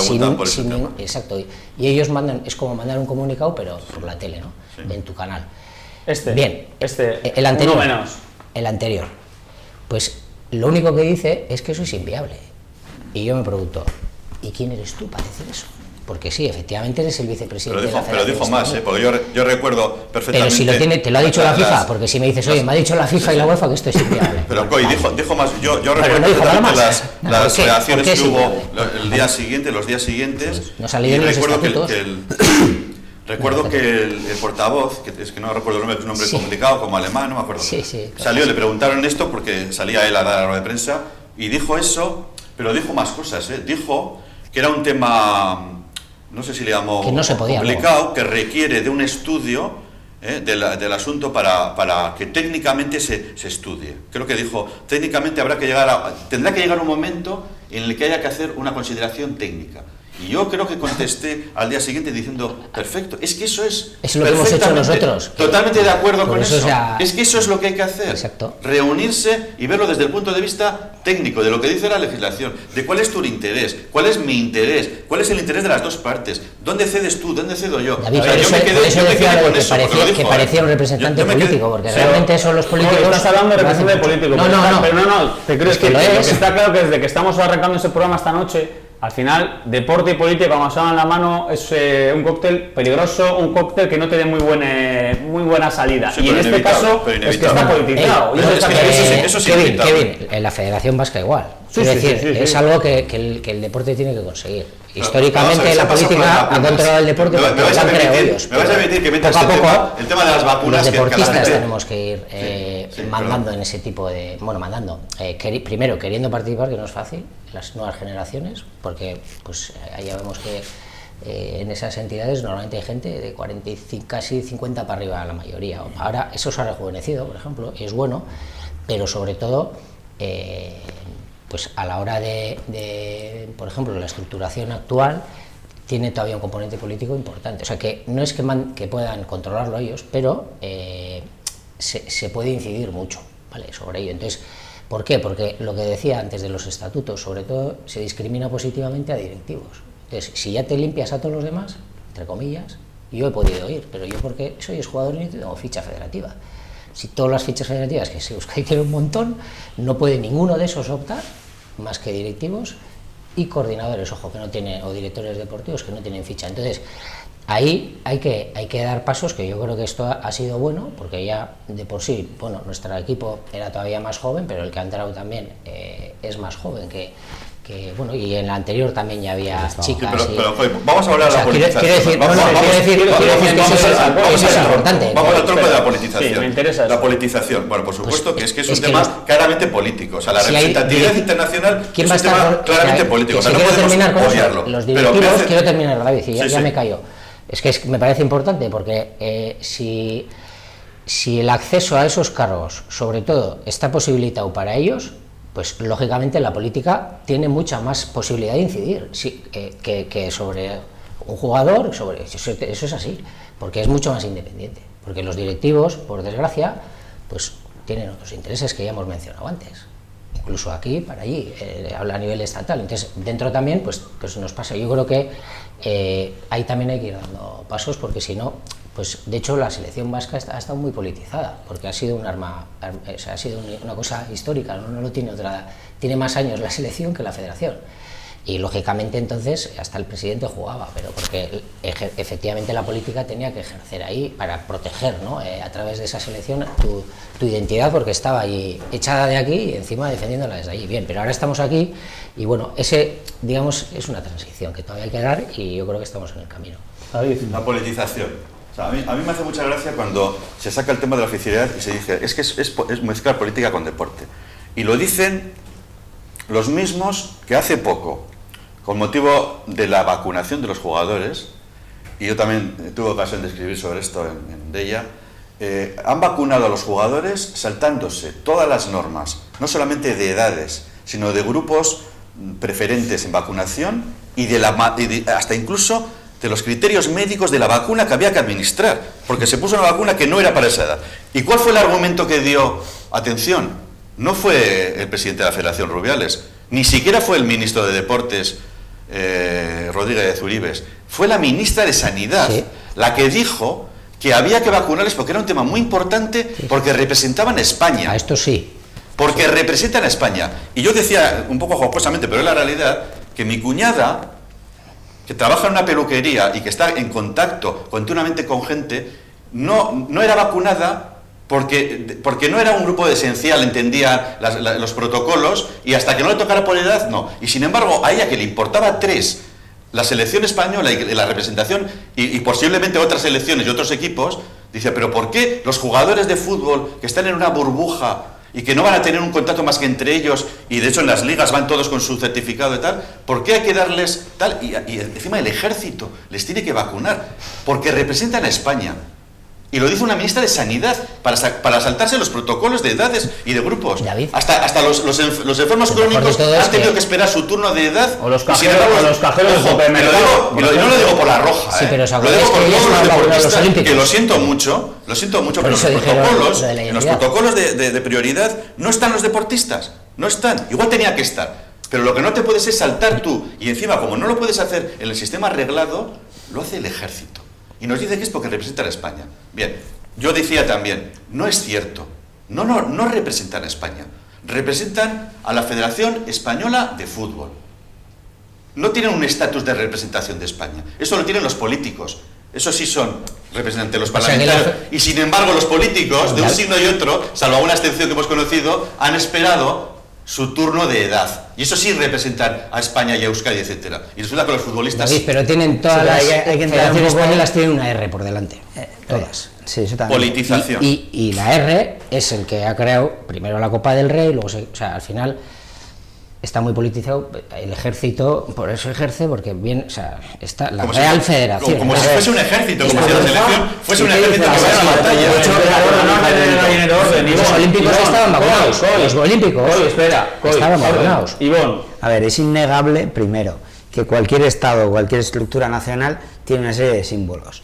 exacto, y ellos mandan, es como mandar un comunicado, pero por la tele, ¿no? En tu canal. Bien, el anterior, uno menos. El anterior, pues lo único que dice es que eso es inviable. Y yo me pregunto, ¿y quién eres tú para decir eso? Porque sí, efectivamente eres el vicepresidente de la Federación. Pero dijo más, porque yo recuerdo perfectamente... Pero si te lo ha dicho la FIFA, porque si me dices, oye, me ha dicho la FIFA y la UEFA que esto es inviable. Pero Coy, dijo más, yo recuerdo perfectamente las reacciones que hubo el día siguiente, los días siguientes, no salieron y los recuerdo estatutos. Recuerdo que el portavoz, que es que no recuerdo el nombre, que es un nombre complicado, como alemán, no me acuerdo. Salió, le preguntaron esto porque salía él a dar la rueda de prensa y dijo eso, pero dijo más cosas, dijo que era un tema, no sé si le llamó que no se podía, complicado, que requiere de un estudio del asunto para que técnicamente se estudie. Creo que dijo, técnicamente tendrá que llegar un momento en el que haya que hacer una consideración técnica. Y yo creo que contesté al día siguiente diciendo, perfecto, es que eso es lo que hemos hecho nosotros. Totalmente de acuerdo con eso. Ya... Es que eso es lo que hay que hacer. Exacto. Reunirse y verlo desde el punto de vista técnico, de lo que dice la legislación, de cuál es tu interés, cuál es mi interés, cuál es el interés de las dos partes, dónde cedes tú, dónde cedo yo. David, yo me quedé que parecía un representante político, porque realmente son los políticos... Estás hablando de representante político. No, te creo que lo que está claro que desde que estamos arrancando ese programa esta noche, al final, deporte y política, como se en la mano, es un cóctel peligroso, un cóctel que no tiene muy buena salida. Sí, y en este caso es que está politizado. Eso es Kevin, en la Federación Vasca igual. Es algo que el deporte tiene que conseguir. Históricamente la política ha controlado el deporte porque lo han creado ellos. Me vas a permitir que metas el tema de las vacunas. Los deportistas tenemos que ir mandando en ese tipo de... primero queriendo participar, que no es fácil, las nuevas generaciones, porque pues ya vemos que en esas entidades normalmente hay gente de 45, casi 50 para arriba, la mayoría. Ahora eso se ha rejuvenecido, por ejemplo, y es bueno, pero sobre todo... pues a la hora de, por ejemplo, la estructuración actual tiene todavía un componente político importante. O sea, que no es que puedan controlarlo ellos, pero se puede incidir mucho, ¿vale?, sobre ello. Entonces, ¿por qué? Porque lo que decía antes de los estatutos, sobre todo, se discrimina positivamente a directivos. Entonces, si ya te limpias a todos los demás, entre comillas, yo he podido ir, pero yo porque soy jugador y tengo ficha federativa. Si todas las fichas federativas, que se busca y tiene un montón, no puede ninguno de esos optar, más que directivos y coordinadores, ojo, que no tienen, o directores deportivos que no tienen ficha. Entonces, ahí hay que dar pasos, que yo creo que esto ha sido bueno, porque ya de por sí, bueno, nuestro equipo era todavía más joven, pero el que ha entrado también es más joven que bueno, y en la anterior también ya había chicas. Sí, pero vamos a hablar de la politización. Quiero decir que eso es importante. Vamos al tronco de la politización. Sí, me interesa la politización. Bueno, por supuesto que es un tema claramente político. O sea, la representatividad internacional es un tema claramente político. O sea, no podemos obviarlo. Los directivos, quiero terminar, David, y ya me callo. Es que me parece importante porque si el acceso a esos cargos, sobre todo, está posibilitado para ellos, pues lógicamente la política tiene mucha más posibilidad de incidir que sobre un jugador, eso es así, porque es mucho más independiente, porque los directivos, por desgracia, pues tienen otros intereses que ya hemos mencionado antes, incluso aquí para allí, a nivel estatal. Entonces, dentro también, pues nos pasa. Yo creo que ahí también hay que ir dando pasos, porque si no, pues de hecho la selección vasca ha estado muy politizada, porque ha sido un ha sido una cosa histórica, no lo tiene otra, tiene más años la selección que la federación. Y lógicamente entonces hasta el presidente jugaba, pero porque efectivamente la política tenía que ejercer ahí para proteger, ¿no?, a través de esa selección tu identidad, porque estaba ahí echada de aquí y encima defendiéndola desde allí. Bien, pero ahora estamos aquí y bueno, digamos, es una transición que todavía hay que dar y yo creo que estamos en el camino. La politización. O sea, a mí me hace mucha gracia cuando se saca el tema de la oficialidad y se dice, es que es mezclar política con deporte. Y lo dicen los mismos que hace poco, con motivo de la vacunación de los jugadores, y yo también tuve ocasión de escribir sobre esto en Deia, han vacunado a los jugadores saltándose todas las normas, no solamente de edades, sino de grupos preferentes en vacunación y hasta incluso de los criterios médicos de la vacuna que había que administrar, porque se puso una vacuna que no era para esa edad. ¿Y cuál fue el argumento que dio? Atención, no fue el presidente de la Federación, Rubiales, ni siquiera fue el ministro de Deportes, Rodríguez Uribes, fue la ministra de Sanidad, sí, la que dijo que había que vacunarles porque era un tema muy importante, porque representaban a España. A esto sí. Porque representan a España. Y yo decía, un poco jocosamente, pero es la realidad, que mi cuñada, que trabaja en una peluquería y que está en contacto continuamente con gente, no era vacunada porque no era un grupo esencial, entendía los protocolos, y hasta que no le tocara por edad, no. Y sin embargo, a ella, que le importaba la selección española y la representación, y posiblemente otras selecciones y otros equipos, dice, pero ¿por qué los jugadores de fútbol que están en una burbuja y que no van a tener un contacto más que entre ellos, y de hecho en las ligas van todos con su certificado y tal, ¿por qué hay que darles tal? Y encima el ejército les tiene que vacunar, porque representan a España. Y lo dice una ministra de Sanidad, para saltarse los protocolos de edades y de grupos. David. Hasta los enfermos crónicos han tenido que esperar su turno de edad. O los cajeros del supermercado. Y no lo digo por la roja, Sí, pero lo digo por todos los deportistas, que lo siento mucho, pero en los protocolos de prioridad no están los deportistas, no están. Igual tenía que estar. Pero lo que no te puedes es saltar tú. Y encima, como no lo puedes hacer en el sistema arreglado, lo hace el ejército. Y nos dice que es porque representan a España. Bien, yo decía también, no es cierto. No representan a España. Representan a la Federación Española de Fútbol. No tienen un estatus de representación de España. Eso lo tienen los políticos. Eso sí son representantes de los parlamentarios. Y sin embargo, los políticos, de un signo y otro, salvo alguna excepción que hemos conocido, han esperado su turno de edad. Y eso sí representan a España y a Euskadi, etcétera. Y resulta que los futbolistas... David, pero tienen todas las federaciones españolas tienen una R por delante. Todas. Sí, eso también. Politización. Y la R es el que ha creado primero la Copa del Rey, luego o sea, al final está muy politizado. El ejército, por eso ejerce, porque bien, o sea, está la Real Federación. Como si fuese un ejército, como si la selección fuese un ejército que vaya a la batalla. Los olímpicos estaban vacunados. Los olímpicos estaban vacunados. Ivonne. A ver, es innegable, primero, que cualquier Estado, cualquier estructura nacional tiene una serie de símbolos.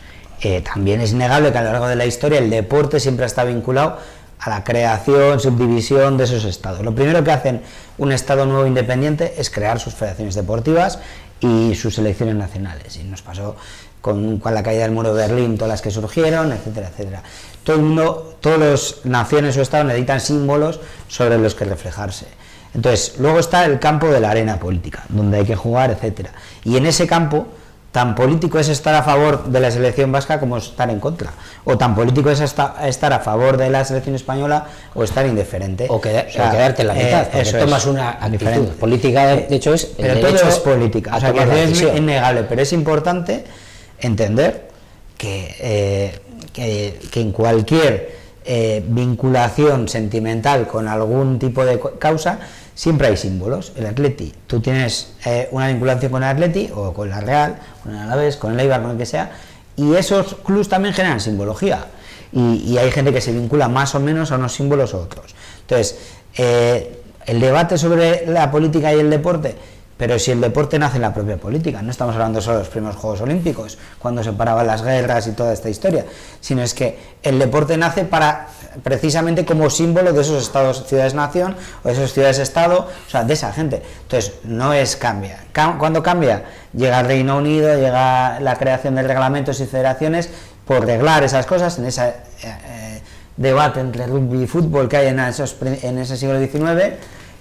También es innegable que a lo largo de la historia el deporte siempre está vinculado a la creación, subdivisión de esos estados. Lo primero que hacen un estado nuevo independiente es crear sus federaciones deportivas y sus selecciones nacionales. Y nos pasó con la caída del muro de Berlín, todas las que surgieron, etcétera, etcétera. Todas las naciones o estados necesitan símbolos sobre los que reflejarse. Entonces, luego está el campo de la arena política, donde hay que jugar, etcétera. Y en ese campo, tan político es estar a favor de la selección vasca como estar en contra, o tan político es estar a favor de la selección española o estar indiferente, o quedarte en la mitad, porque tomas una actitud política, de hecho es el pero todo es política, o sea, que es innegable, pero es importante entender que en cualquier vinculación sentimental con algún tipo de causa siempre hay símbolos. El Atleti, tú tienes una vinculación con el Atleti o con la Real, con el Alavés, con el Eibar, con el que sea, y esos clubes también generan simbología y hay gente que se vincula más o menos a unos símbolos u otros. Entonces, el debate sobre la política y el deporte, pero si el deporte nace en la propia política, no estamos hablando solo de los primeros Juegos Olímpicos, cuando se paraban las guerras y toda esta historia, sino es que el deporte nace precisamente como símbolo de esos estados, ciudades-nación, o de esos ciudades-estado, o sea, de esa gente. Entonces, no es cambia. ¿Cuándo cambia? Llega el Reino Unido, llega la creación de reglamentos y federaciones por reglar esas cosas, en ese debate entre rugby y fútbol que hay en ese siglo XIX,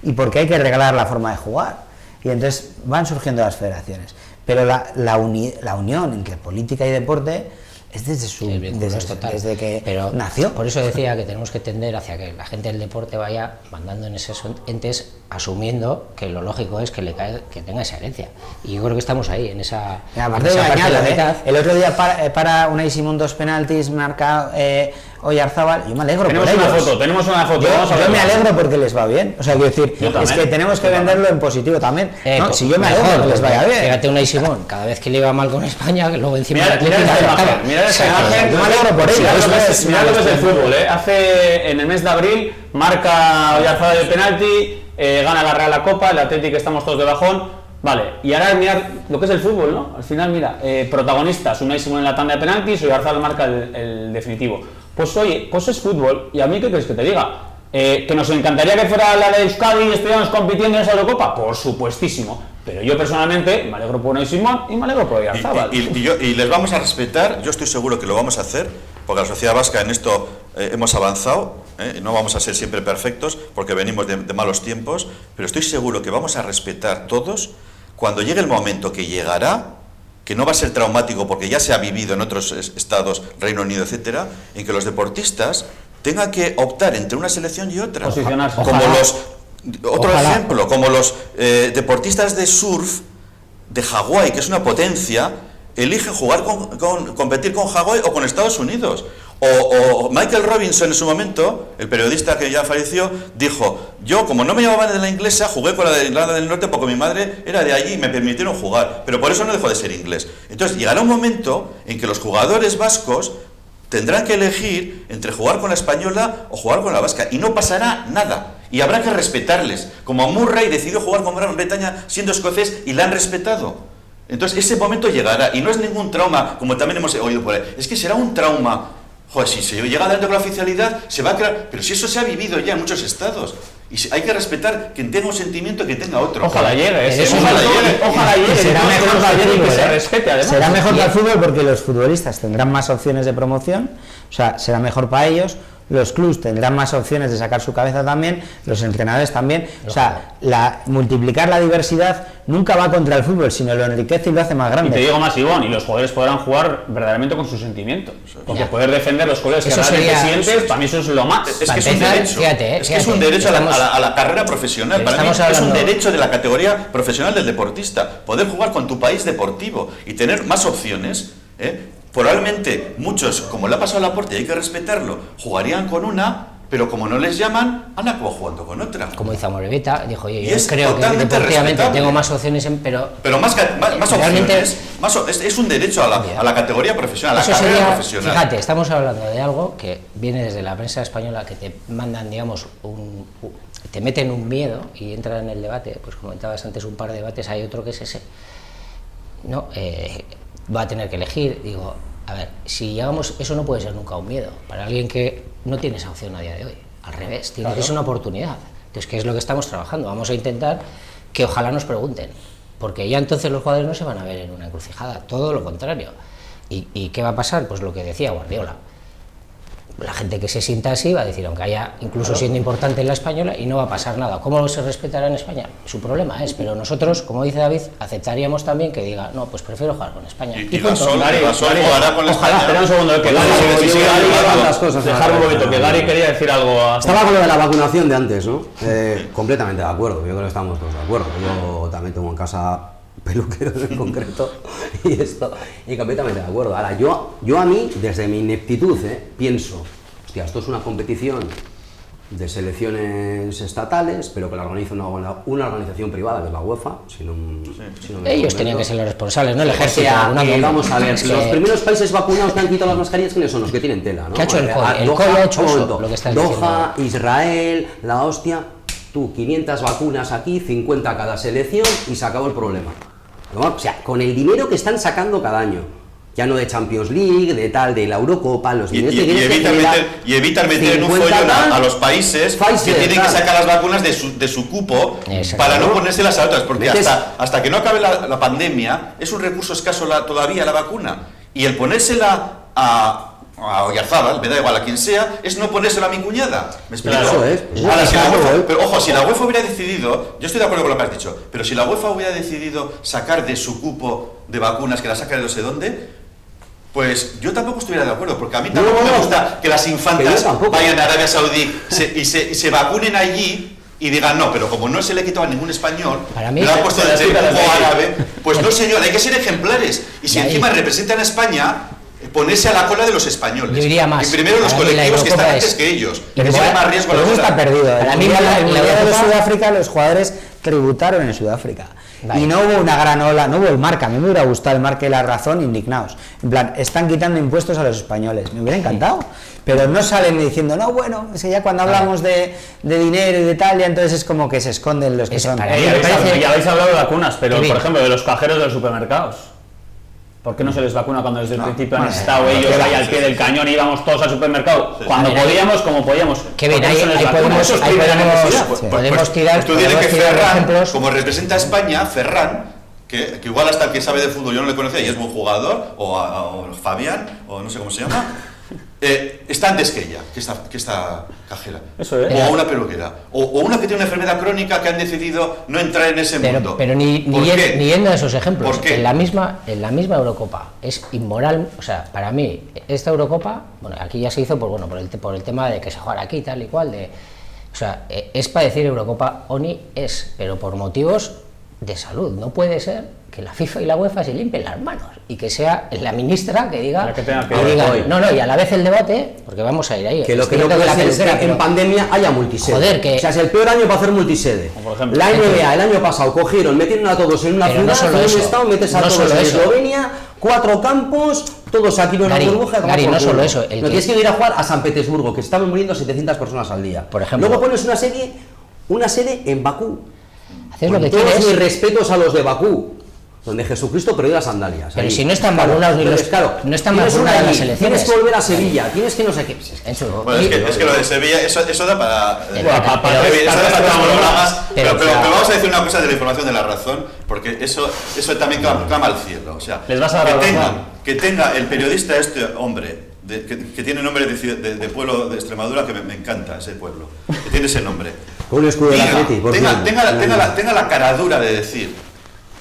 y porque hay que reglar la forma de jugar. Y entonces van surgiendo las federaciones. Pero la unión entre política y deporte es desde que nació. Por eso decía que tenemos que tender hacia que la gente del deporte vaya mandando en esos entes, asumiendo que lo lógico es que que tenga esa herencia. Y yo creo que estamos ahí, en esa. Aparte de mitad. El otro día para Unai Simón 2 penaltis, marca Oyarzábal, yo me alegro. Tenemos una foto. Yo me alegro porque les va bien. O sea, quiero decir, es que tenemos que venderlo en positivo también. No, si yo me alegro porque les vaya bien. Fíjate, Unai Simón, cada vez que le iba mal con España, que luego encima mira esa imagen. Yo me alegro por ello. Mira lo que es el fútbol, en el mes de abril marca Oyarzábal el penalti, gana la Real la Copa, el Atlético estamos todos de bajón. Vale, y ahora mirar lo que es el fútbol, ¿no? Al final, mira, protagonistas, Unai Simón en la tanda de penaltis, Oyarzábal marca el definitivo. Pues oye, pues es fútbol, y a mí, ¿qué crees que te diga? ¿Que nos encantaría que fuera la de Euskadi y estuviéramos compitiendo en esa Eurocopa? Por supuestísimo, pero yo personalmente me alegro por Unai Simón y me alegro por Oyarzábal. Y les vamos a respetar, yo estoy seguro que lo vamos a hacer, porque la sociedad vasca en esto hemos avanzado, no vamos a ser siempre perfectos, porque venimos de malos tiempos, pero estoy seguro que vamos a respetar todos cuando llegue el momento que llegará, que no va a ser traumático porque ya se ha vivido en otros estados, Reino Unido, etcétera, en que los deportistas tengan que optar entre una selección y otra. Posicionarse. Otro ejemplo, como los deportistas de surf de Hawái, que es una potencia, eligen competir con Hawái o con Estados Unidos. O Michael Robinson en su momento, el periodista que ya falleció, dijo: yo, como no me llamaban de la inglesa, jugué con la de Irlanda del Norte porque mi madre era de allí y me permitieron jugar, pero por eso no dejó de ser inglés. Entonces llegará un momento en que los jugadores vascos tendrán que elegir entre jugar con la española o jugar con la vasca, y no pasará nada. Y habrá que respetarles. Como Murray decidió jugar con Gran Bretaña siendo escocés y la han respetado. Entonces ese momento llegará, y no es ningún trauma, como también hemos oído por ahí. Es que será un trauma. Joder, si se llega adelante con la oficialidad, se va a crear... Pero si eso se ha vivido ya en muchos estados. Y hay que respetar quien tenga un sentimiento que tenga otro. Ojalá llegue. Ojalá llegue. Será mejor para el fútbol, que se respete, además. Será mejor para el fútbol porque los futbolistas tendrán más opciones de promoción, o sea, será mejor para ellos. Los clubs tendrán más opciones de sacar su cabeza también, los entrenadores también. O sea, multiplicar la diversidad nunca va contra el fútbol, sino lo enriquece y lo hace más grande. Y te digo más, Ivón, y los jugadores podrán jugar verdaderamente con sus sentimientos. Porque poder defender los colores que realmente sientes, para mí eso es lo más. Es que es un derecho. Es que es un derecho a la carrera profesional. Para mí es un derecho de la categoría profesional del deportista. Poder jugar con tu país deportivo y tener más opciones, Probablemente muchos, como le ha pasado a Laporte y hay que respetarlo, jugarían con una, pero como no les llaman, han acabado jugando con otra. Como dice Amorebieta, dijo, oye, yo creo que deportivamente tengo más opciones, pero más opciones, es un derecho a la categoría profesional, a la carrera profesional. Fíjate, estamos hablando de algo que viene desde la prensa española, que te mandan, digamos, te meten un miedo y entran en el debate. Pues comentabas antes un par de debates, hay otro que es ese. No, va a tener que elegir. Digo, a ver, si llegamos, eso no puede ser nunca un miedo para alguien que no tiene esa opción a día de hoy. Al revés, tiene que ser una oportunidad. Entonces, ¿qué es lo que estamos trabajando? Vamos a intentar que ojalá nos pregunten, porque ya entonces los jugadores no se van a ver en una encrucijada, todo lo contrario. ¿Y qué va a pasar? Pues lo que decía Guardiola. La gente que se sienta así va a decir, aunque haya incluso siendo importante en la española, y no va a pasar nada. ¿Cómo se respetará en España? Su problema es, pero nosotros, como dice David, aceptaríamos también que diga, no, pues prefiero jugar con España. Y Gasol jugará con la España. Espera un segundo, que dejar un momento, que Gary quería decir algo. Estaba con lo de la vacunación de antes, ¿no? Completamente de acuerdo, yo creo que estamos todos de acuerdo. Yo también tengo en casa peluqueros en concreto y completamente de acuerdo. Ahora, yo a mí, desde mi ineptitud, pienso, hostia, esto es una competición de selecciones estatales, pero que la organiza una organización privada, que es la UEFA, ellos tenían que ser los responsables, ¿no? El ejército. Vamos a ver, los primeros países vacunados que han quitado las mascarillas, ¿quiénes son? Los que tienen tela, ¿no? ¿Qué ha hecho el COI? El COI ha hecho eso, lo que estás diciendo. Doha, Israel, la hostia, tú, 500 vacunas aquí, 50 cada selección y se acabó el problema. ¿No? O sea, con el dinero que están sacando cada año, ya no de Champions League, de tal, de la Eurocopa, los y evitan meter en un follón a los países que tienen que sacar las vacunas de su cupo para no ponérselas a otras, porque hasta que no acabe la pandemia es un recurso escaso todavía la vacuna, y el ponérsela a Oyarzábal, me da igual a quien sea, es no ponérsela a mi cuñada. ¿Me explico? Eso es. Pero ojo, si la UEFA hubiera decidido, yo estoy de acuerdo con lo que has dicho, pero si la UEFA hubiera decidido sacar de su cupo de vacunas, que la saca de no sé dónde, pues yo tampoco estuviera de acuerdo, porque a mí tampoco me gusta que las infantas vayan a Arabia Saudí y se vacunen allí y digan, no, pero como no se le ha quitado a ningún español, me lo han puesto de grupo árabe, pues no señor, hay que ser ejemplares. Y si encima representan a España, ponerse a la cola de los españoles. Yo diría más. Y primero los colectivos que están antes que ellos. Y que sea más riesgo. Pero eso está perdido. En la Mundial de Sudáfrica los jugadores tributaron en Sudáfrica. Vale. Y no hubo una gran ola, no hubo el marca. A mí me hubiera gustado el marca y la razón indignados. En plan, están quitando impuestos a los españoles. Me hubiera encantado. Pero no salen diciendo, no, bueno, es que ya cuando hablamos de dinero y de tal, ya entonces es como que se esconden los que son. Ya habéis hablado de vacunas, pero por ejemplo, de los cajeros de los supermercados. ¿Por qué no se les vacuna cuando desde el principio han estado ellos ahí al pie del cañón y íbamos todos al supermercado? Cuando podíamos, como podíamos. Que bien, ahí podemos tirar. Tú tienes que Ferran, como representa a España, Ferran, que igual hasta el que sabe de fútbol yo no le conocía y es buen jugador, o Fabián, o no sé cómo se llama, está antes que ella, que esta cajera. Eso es. O a una peluquera. O una que tiene una enfermedad crónica que han decidido no entrar en ese mundo. Pero ni yendo a esos ejemplos. ¿Por qué? En la misma Eurocopa es inmoral. O sea, para mí, esta Eurocopa, bueno, aquí ya se hizo por el tema de que se jugara aquí, tal y cual. O sea, es para decir Eurocopa ONI es, pero por motivos de salud. No puede ser que la FIFA y la UEFA se limpien las manos y que sea la ministra que diga, no, y a la vez el debate, porque vamos a ir ahí. Que lo que no puede ser es que en pandemia haya multisede. Joder, que... O sea, es el peor año para hacer multisede. La NBA el año pasado cogieron, metieron a todos en una ciudad, en un estado, metes a todos en Eslovenia, 4 campos, Todos aquí en la burbuja. Gary, no solo eso. No tienes que ir a jugar a San Petersburgo, que estamos muriendo 700 personas al día. Por ejemplo. Luego pones una sede en Bakú. Haces lo que todos quieres. mis respetos a los de Bakú, donde Jesucristo perdió las sandalias. Pero ahí. si no están vacunados ni los... Claro, no están tienes vacunadas una las allí, elecciones. tienes que volver a Sevilla, tienes que no sé qué. Bueno, es que lo de Sevilla, eso da para... Pero vamos a decir una cosa de la información de La Razón, porque eso también clama al cielo. O sea, Les vas a dar que tenga el periodista este hombre, que tiene nombre de pueblo de Extremadura, que me encanta ese pueblo, que tiene ese nombre. Con un escudo de Atleti, tenga la caradura de decir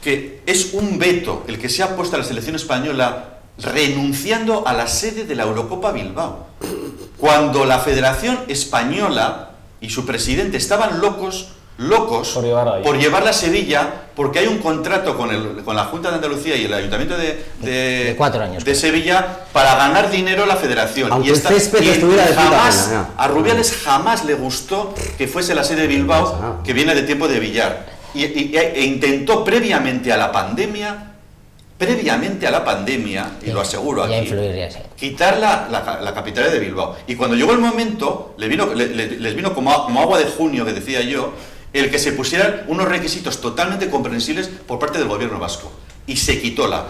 que es un veto el que se ha puesto a la selección española renunciando a la sede de la Eurocopa Bilbao, cuando la Federación Española y su presidente estaban locos por llevarla a Sevilla, porque hay un contrato con la Junta de Andalucía y el Ayuntamiento de 4 años de Sevilla para ganar dinero a la Federación. Aunque estuviera de jamás, a Rubiales jamás le gustó que fuese la sede de Bilbao, que viene de tiempo de Villar. E intentó previamente a la pandemia, y lo aseguro aquí, quitar la capitalidad de Bilbao. Y cuando llegó el momento, les vino como agua de junio, que decía yo, el que se pusieran unos requisitos totalmente comprensibles por parte del gobierno vasco. Y se quitó la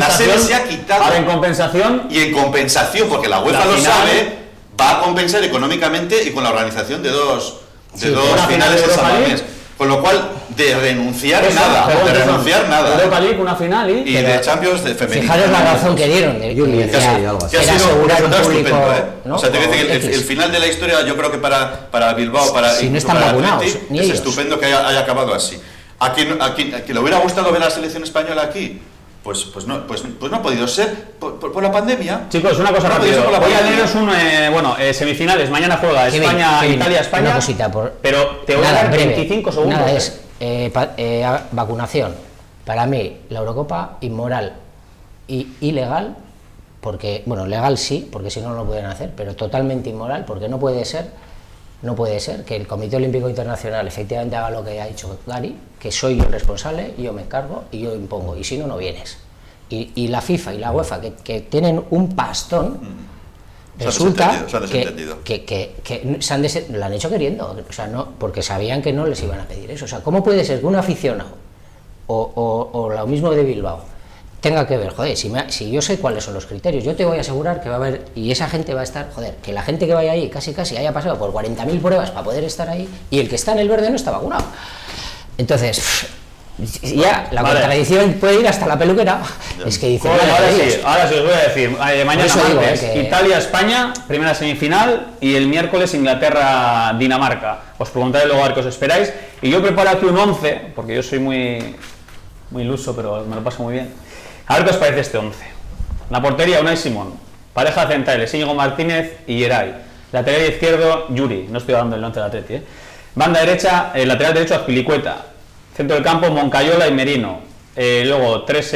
sede se ha quitado. Ahora en compensación... Y en compensación, porque la UEFA lo sabe, va a compensar económicamente y con la organización de dos finales de San Mamés. Con lo cual, de renunciar nada. Europa League, una final y de Champions de femenino. Fijaros la razón que dieron. Que ha sido un resultado estupendo, ¿no? O sea, te voy a decir que el final de la historia, yo creo que para Bilbao, si no están vacunados, ni es estupendo que haya acabado así. ¿A quien le hubiera gustado ver a la selección española aquí? Pues no ha podido ser por la pandemia. Chicos, una cosa rápido. Voy a leeros semifinales. Mañana juega España, Italia, España. Una cosita, pero te voy a dar 25 segundos. Nada, es vacunación. Para mí, la Eurocopa inmoral y ilegal, porque, bueno, legal sí, porque si no, no lo pueden hacer, pero totalmente inmoral, porque no puede ser que el Comité Olímpico Internacional efectivamente haga lo que ha dicho Gary, que soy yo el responsable, yo me encargo y yo impongo, y si no, no vienes. Y la FIFA y la UEFA, que tienen un pastón, resulta que lo han hecho queriendo, o sea, no, porque sabían que no les iban a pedir eso. O sea, ¿cómo puede ser que un aficionado o lo mismo de Bilbao tenga que ver, joder, si yo sé cuáles son los criterios, yo te voy a asegurar que va a haber, y esa gente va a estar, joder, que la gente que vaya ahí casi haya pasado por 40.000 pruebas para poder estar ahí, y el que está en el verde no está vacunado. Entonces, ya, la contradicción puede ir hasta la peluquera. Es que dice, ahora sí os voy a decir, mañana martes, Italia-España, primera semifinal, y el miércoles Inglaterra-Dinamarca. Os preguntaré luego a ver qué os esperáis, y yo preparo aquí un 11, porque yo soy muy iluso, pero me lo paso muy bien. A ver qué os parece este 11. La portería, Unai Simón. Pareja centrales, Íñigo Martínez y Geray. Lateral izquierdo, Yuri. No estoy dando el 11 del Atleti, Banda derecha, lateral derecho, Azpilicueta. Centro del campo, Moncayola y Merino. Luego, tres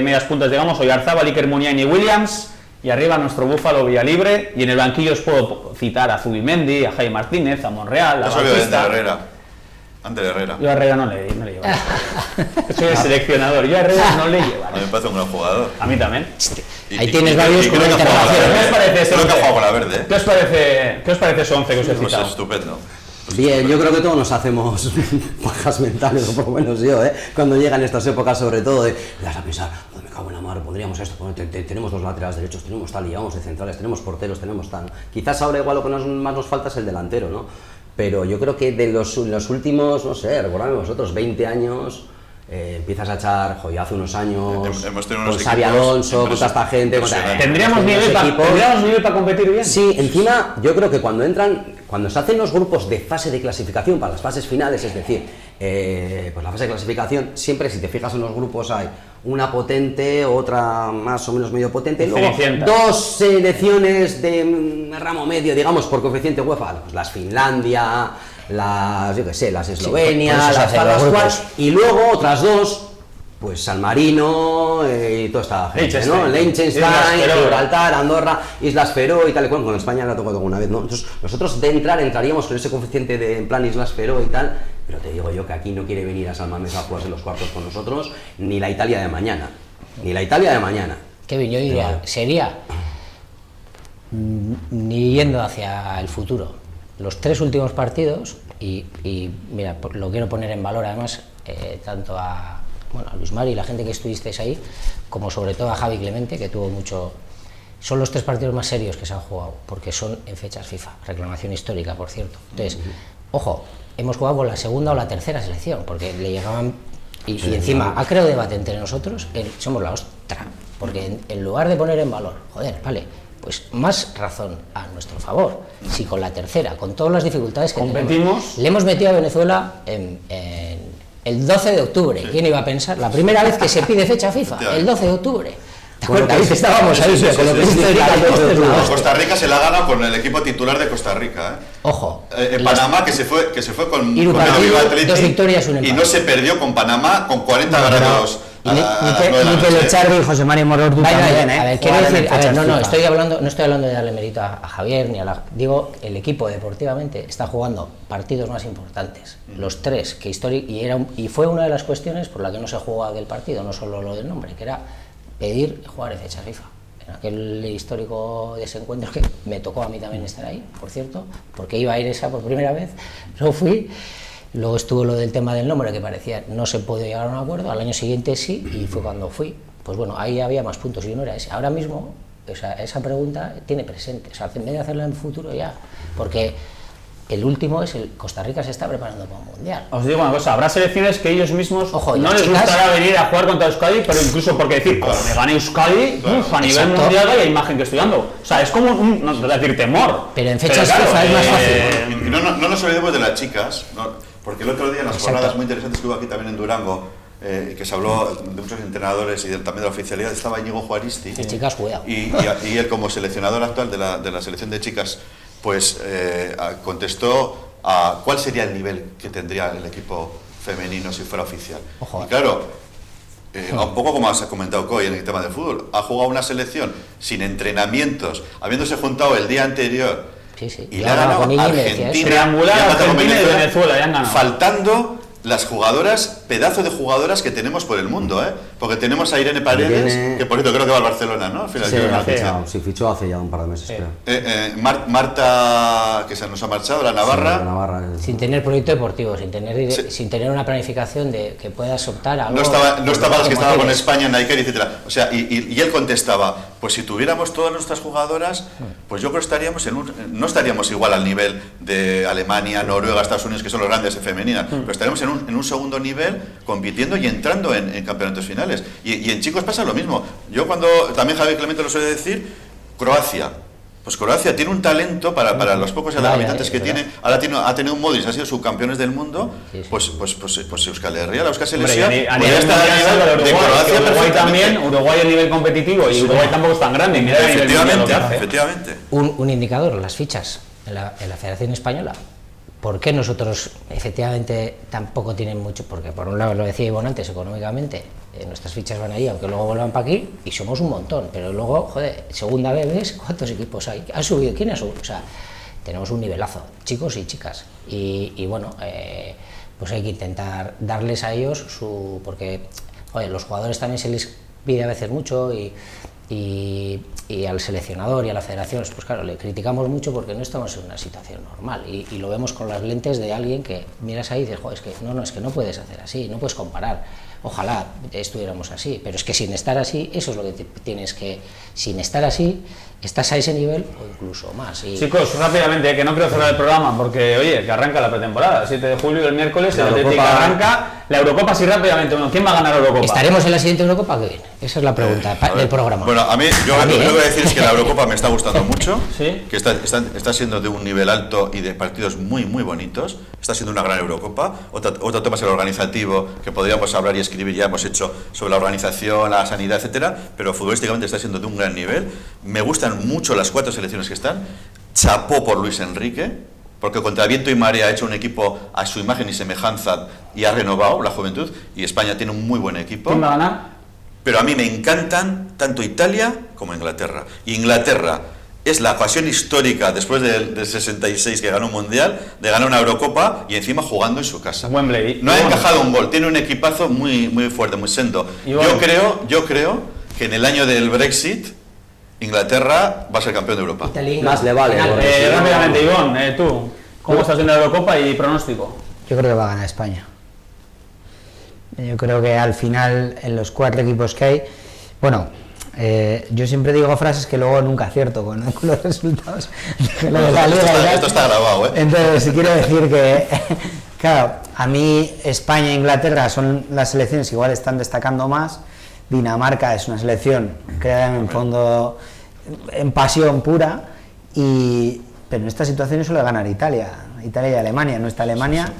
medias puntas, digamos, Oyarzábal, Iker Muniain y Williams. Y arriba nuestro búfalo Villalibre. Y en el banquillo os puedo citar a Zubimendi, a Jaime Martínez, a Monreal, a Batista. Ante Herrera. Yo a Herrera no le llevo. Soy el seleccionador. Yo a Herrera no le llevo. A mí me parece un gran jugador. A mí también. Ahí tienes varios con interrogaciones. ¿Qué os parece ese 11? Con la verde. ¿Qué os parece ese 11 que os he citado? Es estupendo. Bien, yo creo que todos nos hacemos bajas mentales, o por lo menos yo, cuando llegan estas épocas, sobre todo, vas a pensar, oh, me cago en la mar, pondríamos esto, tenemos dos laterales derechos, tenemos tal, y vamos de centrales, tenemos porteros, tenemos tal. Quizás ahora igual lo que más nos falta es el delantero, ¿no? Pero yo creo que de los últimos, no sé, recordadme vosotros, 20 años, empiezas a echar, ya hace unos años, con Xabi Alonso, con toda esta gente... ¿Tendríamos nivel para competir bien? Sí, encima, yo creo que cuando se hacen los grupos de fase de clasificación para las fases finales, es decir, pues la fase de clasificación, siempre si te fijas en los grupos hay una potente, otra más o menos medio potente, y luego dos selecciones de ramo medio, digamos, por coeficiente UEFA, pues las Finlandia, las Eslovenia, las y luego otras dos, pues San Marino y toda esta gente, ¿no? Liechtenstein, Gibraltar, Andorra, Islas Feroe y tal y cual. Con España la ha tocado alguna vez, ¿no? Entonces, nosotros entraríamos con ese coeficiente de en plan Islas Feroe y tal, pero te digo yo que aquí no quiere venir a San Mamés a jugarse los cuartos con nosotros, ni la Italia de mañana. Kevin, yo diría, sería ni yendo hacia el futuro. Los 3 últimos partidos, y mira, lo quiero poner en valor además, tanto a Luis Mari y la gente que estuvisteis ahí, como sobre todo a Javi Clemente, que tuvo mucho... Son los 3 partidos más serios que se han jugado, porque son en fechas FIFA, reclamación histórica, por cierto. Entonces, ojo, hemos jugado con la segunda o la tercera selección, porque le llegaban... Y encima ha creado debate entre nosotros, somos la ostra, porque en lugar de poner en valor, joder, vale, pues más razón a nuestro favor, si con la tercera, con todas las dificultades que tenemos, le hemos metido a Venezuela en el 12 de octubre, ¿quién iba a pensar? La primera vez que se pide fecha FIFA, el 12 de octubre. ¿Te acuerdas? Ahí estábamos ahí, con lo que Costa Rica se la ha ganado con el equipo titular de Costa Rica, ¿eh? Ojo. Panamá que se fue con el Atleti, 2 victorias, un empate. Y no se perdió con Panamá con 40 ganados. Ni que Charvi y José Mario Morordu también, a ver, quiero decir, no estoy hablando de darle mérito a Javier ni a la... Digo, el equipo deportivamente está jugando partidos más importantes, los 3 que y fue una de las cuestiones por la que no se jugó aquel partido, no solo lo del nombre, que era pedir jugar en fecha FIFA. En aquel histórico desencuentro, que me tocó a mí también estar ahí, por cierto, porque iba a ir esa por primera vez, no fui. Luego estuvo lo del tema del nombre, que parecía no se puede llegar a un acuerdo, al año siguiente sí, y fue cuando fui. Pues bueno, ahí había más puntos y no era ese. Ahora mismo, esa pregunta tiene presente, o sea, en vez de hacerla en futuro ya, porque el último es Costa Rica se está preparando para un mundial. Os digo una cosa, habrá selecciones que ellos mismos no les gustará venir a jugar contra Euskadi, pero incluso porque decir, como me gane Euskadi, a nivel mundial vaya imagen que estoy dando. O sea, es como no decir temor. Pero en fechas FIFA es más fácil. No nos olvidemos de las chicas, porque el otro día en las jornadas muy interesantes que hubo aquí también en Durango, que se habló de muchos entrenadores y también de la oficialidad, estaba Íñigo Juaristi. Chicas, cuidado. Y él, como seleccionador actual de la selección de chicas, pues contestó a cuál sería el nivel que tendría el equipo femenino si fuera oficial. Ojo. Y claro, un poco como has comentado Coy en el tema del fútbol, ha jugado una selección sin entrenamientos, habiéndose juntado el día anterior, y le ha ganado Argentina, triangular Argentina y Venezuela, ya han ganado. Faltando las jugadoras, pedazo de jugadoras que tenemos por el mundo, porque tenemos a Irene Paredes, que por cierto creo que va al Barcelona, ¿no? Al final sí, fichó hace ya un par de meses, creo. Marta, que se nos ha marchado, la Navarra. Sí, la Navarra sin tener proyecto deportivo, sin tener una planificación de que puedas optar a algo. No estaba las que estaban con España, Nike, etcétera. O sea, y él contestaba, pues si tuviéramos todas nuestras jugadoras, pues yo creo que estaríamos no estaríamos igual al nivel de Alemania, Noruega, Estados Unidos, que son los grandes de femeninas, pero estaríamos en un segundo nivel compitiendo y entrando en campeonatos finales. Y en chicos pasa lo mismo. Yo también Javier Clemente lo suele decir, Croacia. Pues Croacia tiene un talento para los pocos habitantes que tiene. Ahora ha tenido un Modric, ha sido subcampeones del mundo. Pues Euskal Herria, la Euskal Selección. A nivel de Croacia, Uruguay también, Uruguay a nivel competitivo y Uruguay tampoco es tan grande. Mira, efectivamente. Un indicador, las fichas en la Federación Española. ¿Por qué nosotros efectivamente tampoco tienen mucho? Porque por un lado, lo decía Ivonne antes, económicamente nuestras fichas van allí, aunque luego vuelvan para aquí, y somos un montón, pero luego, joder, segunda vez ves cuántos equipos hay. ¿Ha subido? ¿Quién ha subido? O sea, tenemos un nivelazo, chicos y chicas, y bueno, pues hay que intentar darles a ellos porque, joder, los jugadores también se les pide a veces mucho y al seleccionador y a la federación, pues claro, le criticamos mucho porque no estamos en una situación normal y lo vemos con las lentes de alguien que miras ahí y dices, joder, es que no puedes hacer así, no puedes comparar. Ojalá estuviéramos así, pero es que sin estar así, eso es lo que tienes que, sin estar así, estás a ese nivel o incluso más. Chicos, rápidamente, que no quiero cerrar el programa porque, oye, que arranca la pretemporada, 7 de julio, el miércoles, el Atlético arranca. La Eurocopa, sí, rápidamente, bueno, ¿quién va a ganar la Eurocopa? ¿Estaremos en la siguiente Eurocopa? ¿Qué bien? Esa es la pregunta del programa. Bueno, a mí, yo lo que voy a decir es que la Eurocopa me está gustando mucho, ¿sí? Que está siendo de un nivel alto y de partidos muy, muy bonitos. Está siendo una gran Eurocopa. Otro tema es el organizativo, que podríamos hablar y escribir, ya hemos hecho sobre la organización, la sanidad, etcétera, pero futbolísticamente está siendo de un gran nivel. Me gustan mucho las 4 selecciones que están. Chapó por Luis Enrique, porque contra viento y marea ha hecho un equipo a su imagen y semejanza y ha renovado la juventud, y España tiene un muy buen equipo. ¿Quién va a ganar? Pero a mí me encantan tanto Italia como Inglaterra. Y Inglaterra es la ocasión histórica, después del 66 que ganó un Mundial, de ganar una Eurocopa y encima jugando en su casa. Wembley. No ha encajado un gol, tiene un equipazo muy, muy fuerte, muy sendo. Yo creo que en el año del Brexit Inglaterra va a ser campeón de Europa. Italia, Más le vale. final, porque- Rápidamente, Ivonne, tú, ¿cómo estás viendo la Eurocopa y pronóstico? Yo creo que va a ganar España. Yo creo que al final, en los 4 equipos que hay, bueno, yo siempre digo frases que luego nunca acierto con los resultados de lo de la Liga y tal. Esto está grabado, ¿eh? Entonces, quiero decir que, claro, a mí España e Inglaterra son las selecciones que igual están destacando más. Dinamarca es una selección creada en fondo en pasión pura, pero en estas situaciones suele ganar Italia y Alemania, no está Alemania.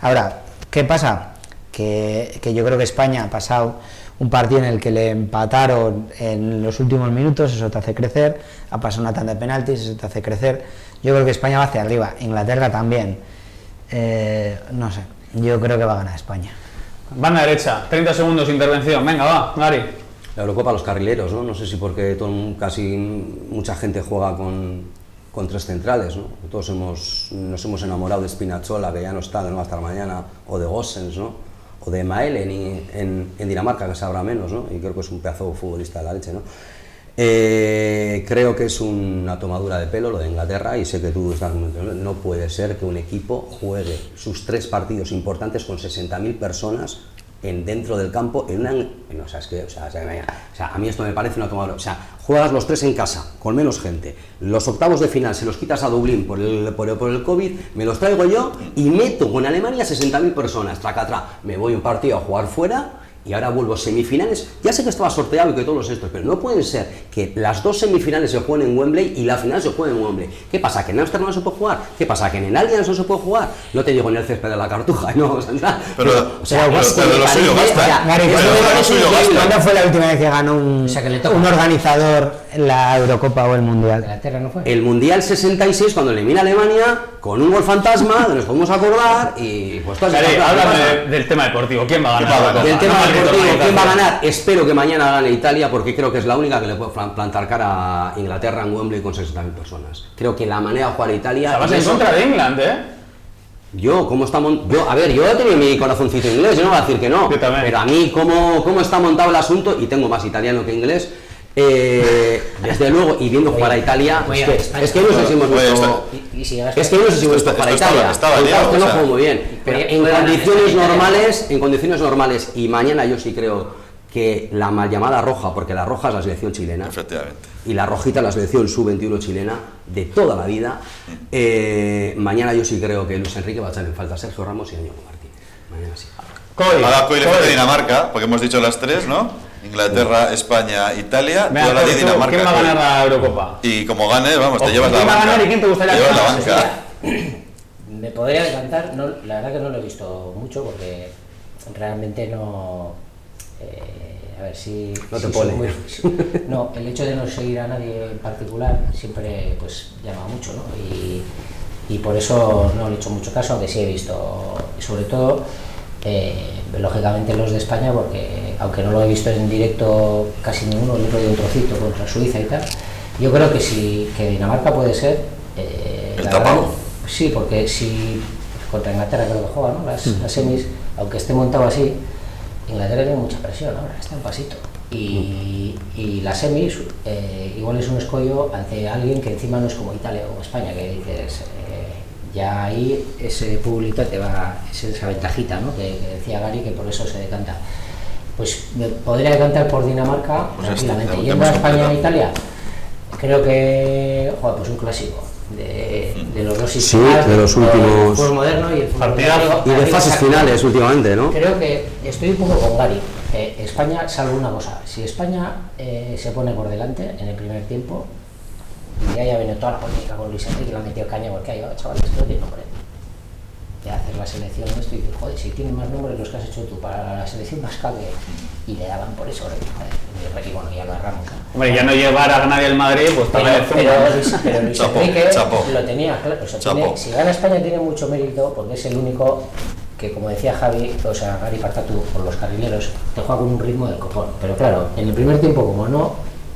Ahora, ¿qué pasa? Que yo creo que España ha pasado un partido en el que le empataron en los últimos minutos, eso te hace crecer, ha pasado una tanda de penaltis, eso te hace crecer. Yo creo que España va hacia arriba, Inglaterra también. No sé, yo creo que va a ganar España. Banda derecha, 30 segundos de intervención. Venga, va, Gary. La Eurocopa a los carrileros, ¿no? No sé si porque casi mucha gente juega con 3 centrales, ¿no? Todos nos hemos enamorado de Spinazzola, que ya no está, que no va a estar mañana, o de Gossens, ¿no? O de Maelen en Dinamarca, que se habrá menos, ¿no? Y creo que es un pedazo de futbolista de la leche, ¿no? Creo que es una tomadura de pelo lo de Inglaterra, y sé que tú estás comentando, no puede ser que un equipo juegue sus 3 partidos importantes con 60.000 personas dentro del campo en una... O sea, a mí esto me parece una tomadura... O sea, juegas los 3 en casa, con menos gente, los octavos de final se los quitas a Dublín por el COVID, me los traigo yo y meto con Alemania 60.000 personas, traca, me voy un partido a jugar fuera y ahora vuelvo semifinales. Ya sé que estaba sorteado y que todos estos, pero no puede ser que las 2 semifinales se jueguen en Wembley y la final se juegue en Wembley. ¿Qué pasa? ¿Que en Amsterdam no se puede jugar? ¿Qué pasa? ¿Que en el Allianz no se puede jugar? No te digo en el césped de la Cartuja, no vamos a entrar. Pero de lo suyo basta. ¿Cuándo fue la última vez que ganó un organizador la Eurocopa o el Mundial? Inglaterra no fue. El Mundial 66, cuando elimina a Alemania, con un gol fantasma, nos podemos acordar, y pues todo Gary, háblame del tema deportivo. ¿Quién va a ganar la Eurocopa? del tema No, deportivo, Marito, ¿quién va a ganar? Espero que mañana gane Italia, porque creo que es la única que le puede plantar cara a Inglaterra en Wembley con 60.000 personas. Creo que la manera de jugar a Italia... O sea, vas en eso- contra de England, ¿eh? Yo he tenido mi corazoncito inglés, yo no voy a decir que no, Yo también. pero a mí cómo está montado el asunto, y tengo más italiano que inglés, desde luego, y viendo jugar a Italia, es que no sé si hemos visto... Y si Es que no sé si hemos visto jugar a Italia, estaba porque liado, que no o sea. juego muy bien, pero en condiciones normales, y mañana yo sí creo que la mal llamada roja, porque la roja es la selección chilena, Efectivamente. y la rojita es la selección sub-21 chilena de toda la vida, mañana yo sí creo que Luis Enrique va a echar en falta a Sergio Ramos y a Ñigo Martínez. Mañana sí. Ahora Coy le falta Dinamarca, porque hemos dicho las 3, ¿no? Inglaterra, España, Italia, Venga, yo la di tú, Dinamarca. ¿quién va a Coy. ganar la Eurocopa? Y como gane, vamos, te Ojo, llevas la ¿quién va a banca. ganar y quién te gustaría Te que llevas la ganase? banca. Me podría decantar, no, la verdad que no lo he visto mucho porque realmente no... a ver si... No te si pone. soy muy- no, el hecho de no seguir a nadie en particular siempre pues llama mucho, ¿no? Y por eso no le he hecho mucho caso, aunque sí he visto, y sobre todo, lógicamente los de España, porque aunque no lo he visto en directo casi ninguno, le he podido un trocito contra Suiza y tal, yo creo que sí, que Dinamarca puede ser... El la tapado. verdad, sí, porque si contra Inglaterra creo que juega, ¿no? Las semis, aunque esté montado así, Inglaterra tiene mucha presión ahora, está en pasito. Y las semis igual es un escollo ante alguien que encima no es como Italia o como España, que dices, ya ahí ese público te va, es esa ventajita, ¿no? Que decía Gary, que por eso se decanta. Pues me podría decantar por Dinamarca Pues tranquilamente. ya Yendo a hemos España e completado. Italia, creo que, joder, pues un clásico. De los dos Sí, sistemas, de los últimos- el fútbol moderno y el fútbol Partidazo. moderno. Y de fases finales últimamente, ¿no? Creo que estoy un poco con Gary. España, salvo una cosa, si España se pone por delante en el primer tiempo, y ya haya venido toda la política con Luis Enrique, le ha metido caña porque hay chavales que no tienen nombre. De hacer la selección esto y dices, joder, si tienen más nombres los que has hecho tú para la selección vasca y le daban por eso, joder, y bueno, ya lo agarramos, ¿no? Hombre, ya no llevar a nadie al Madrid, pues tal vez Pero Luis Chapo, Enrique chapo. lo tenía claro. O sea, Chapo. si gana España tiene mucho mérito porque es el único que, como decía Javi, o sea, Gary Partatú, por los carrileros, te juega con un ritmo del copón. Pero claro, en el primer tiempo, como no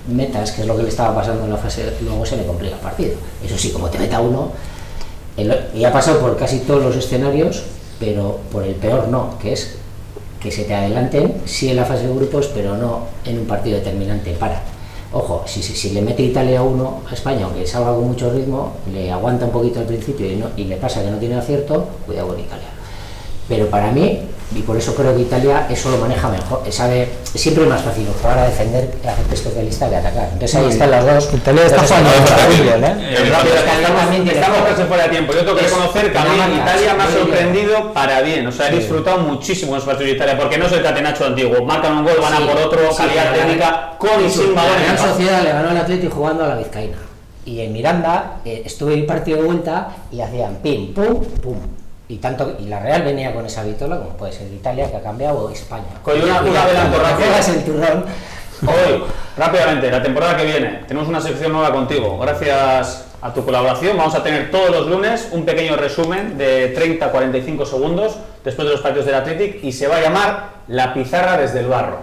metas, que es lo que le estaba pasando en la fase, luego se le complica el partido. Eso sí, como te meta uno, y ha pasado por casi todos los escenarios, pero por el peor no, que es que se te adelanten, sí en la fase de grupos, pero no en un partido determinante. Ojo, si le mete Italia 1 a España, aunque salga con mucho ritmo, le aguanta un poquito al principio y le pasa que no tiene acierto, cuidado con Italia. Pero para mí, y por eso creo que Italia eso lo maneja mejor, siempre es más fácil jugar a defender, a hacerte especialista que atacar. Entonces ahí están las dos. Italia está jugando Estamos casi fuera de tiempo. Yo tengo que reconocer que a mí Italia me ha sorprendido para bien. O sea, he disfrutado muchísimo los partidos de Italia, porque no es el catenacho antiguo. Marcan un gol, van a por otro, calidad técnica, con y sin balón. La Real Sociedad le ganó al Atleti jugando a la Vizcaína. Y en Miranda estuve en el partido de vuelta y hacían pim, pum, pum. Y la Real venía con esa vitola, como puede ser Italia, que ha cambiado, o España. Con una adelanto rápida. El turrón. Hoy, rápidamente, la temporada que viene, tenemos una sección nueva contigo. Gracias a tu colaboración, vamos a tener todos los lunes un pequeño resumen de 30-45 segundos después de los partidos del Athletic y se va a llamar La Pizarra desde el Barro.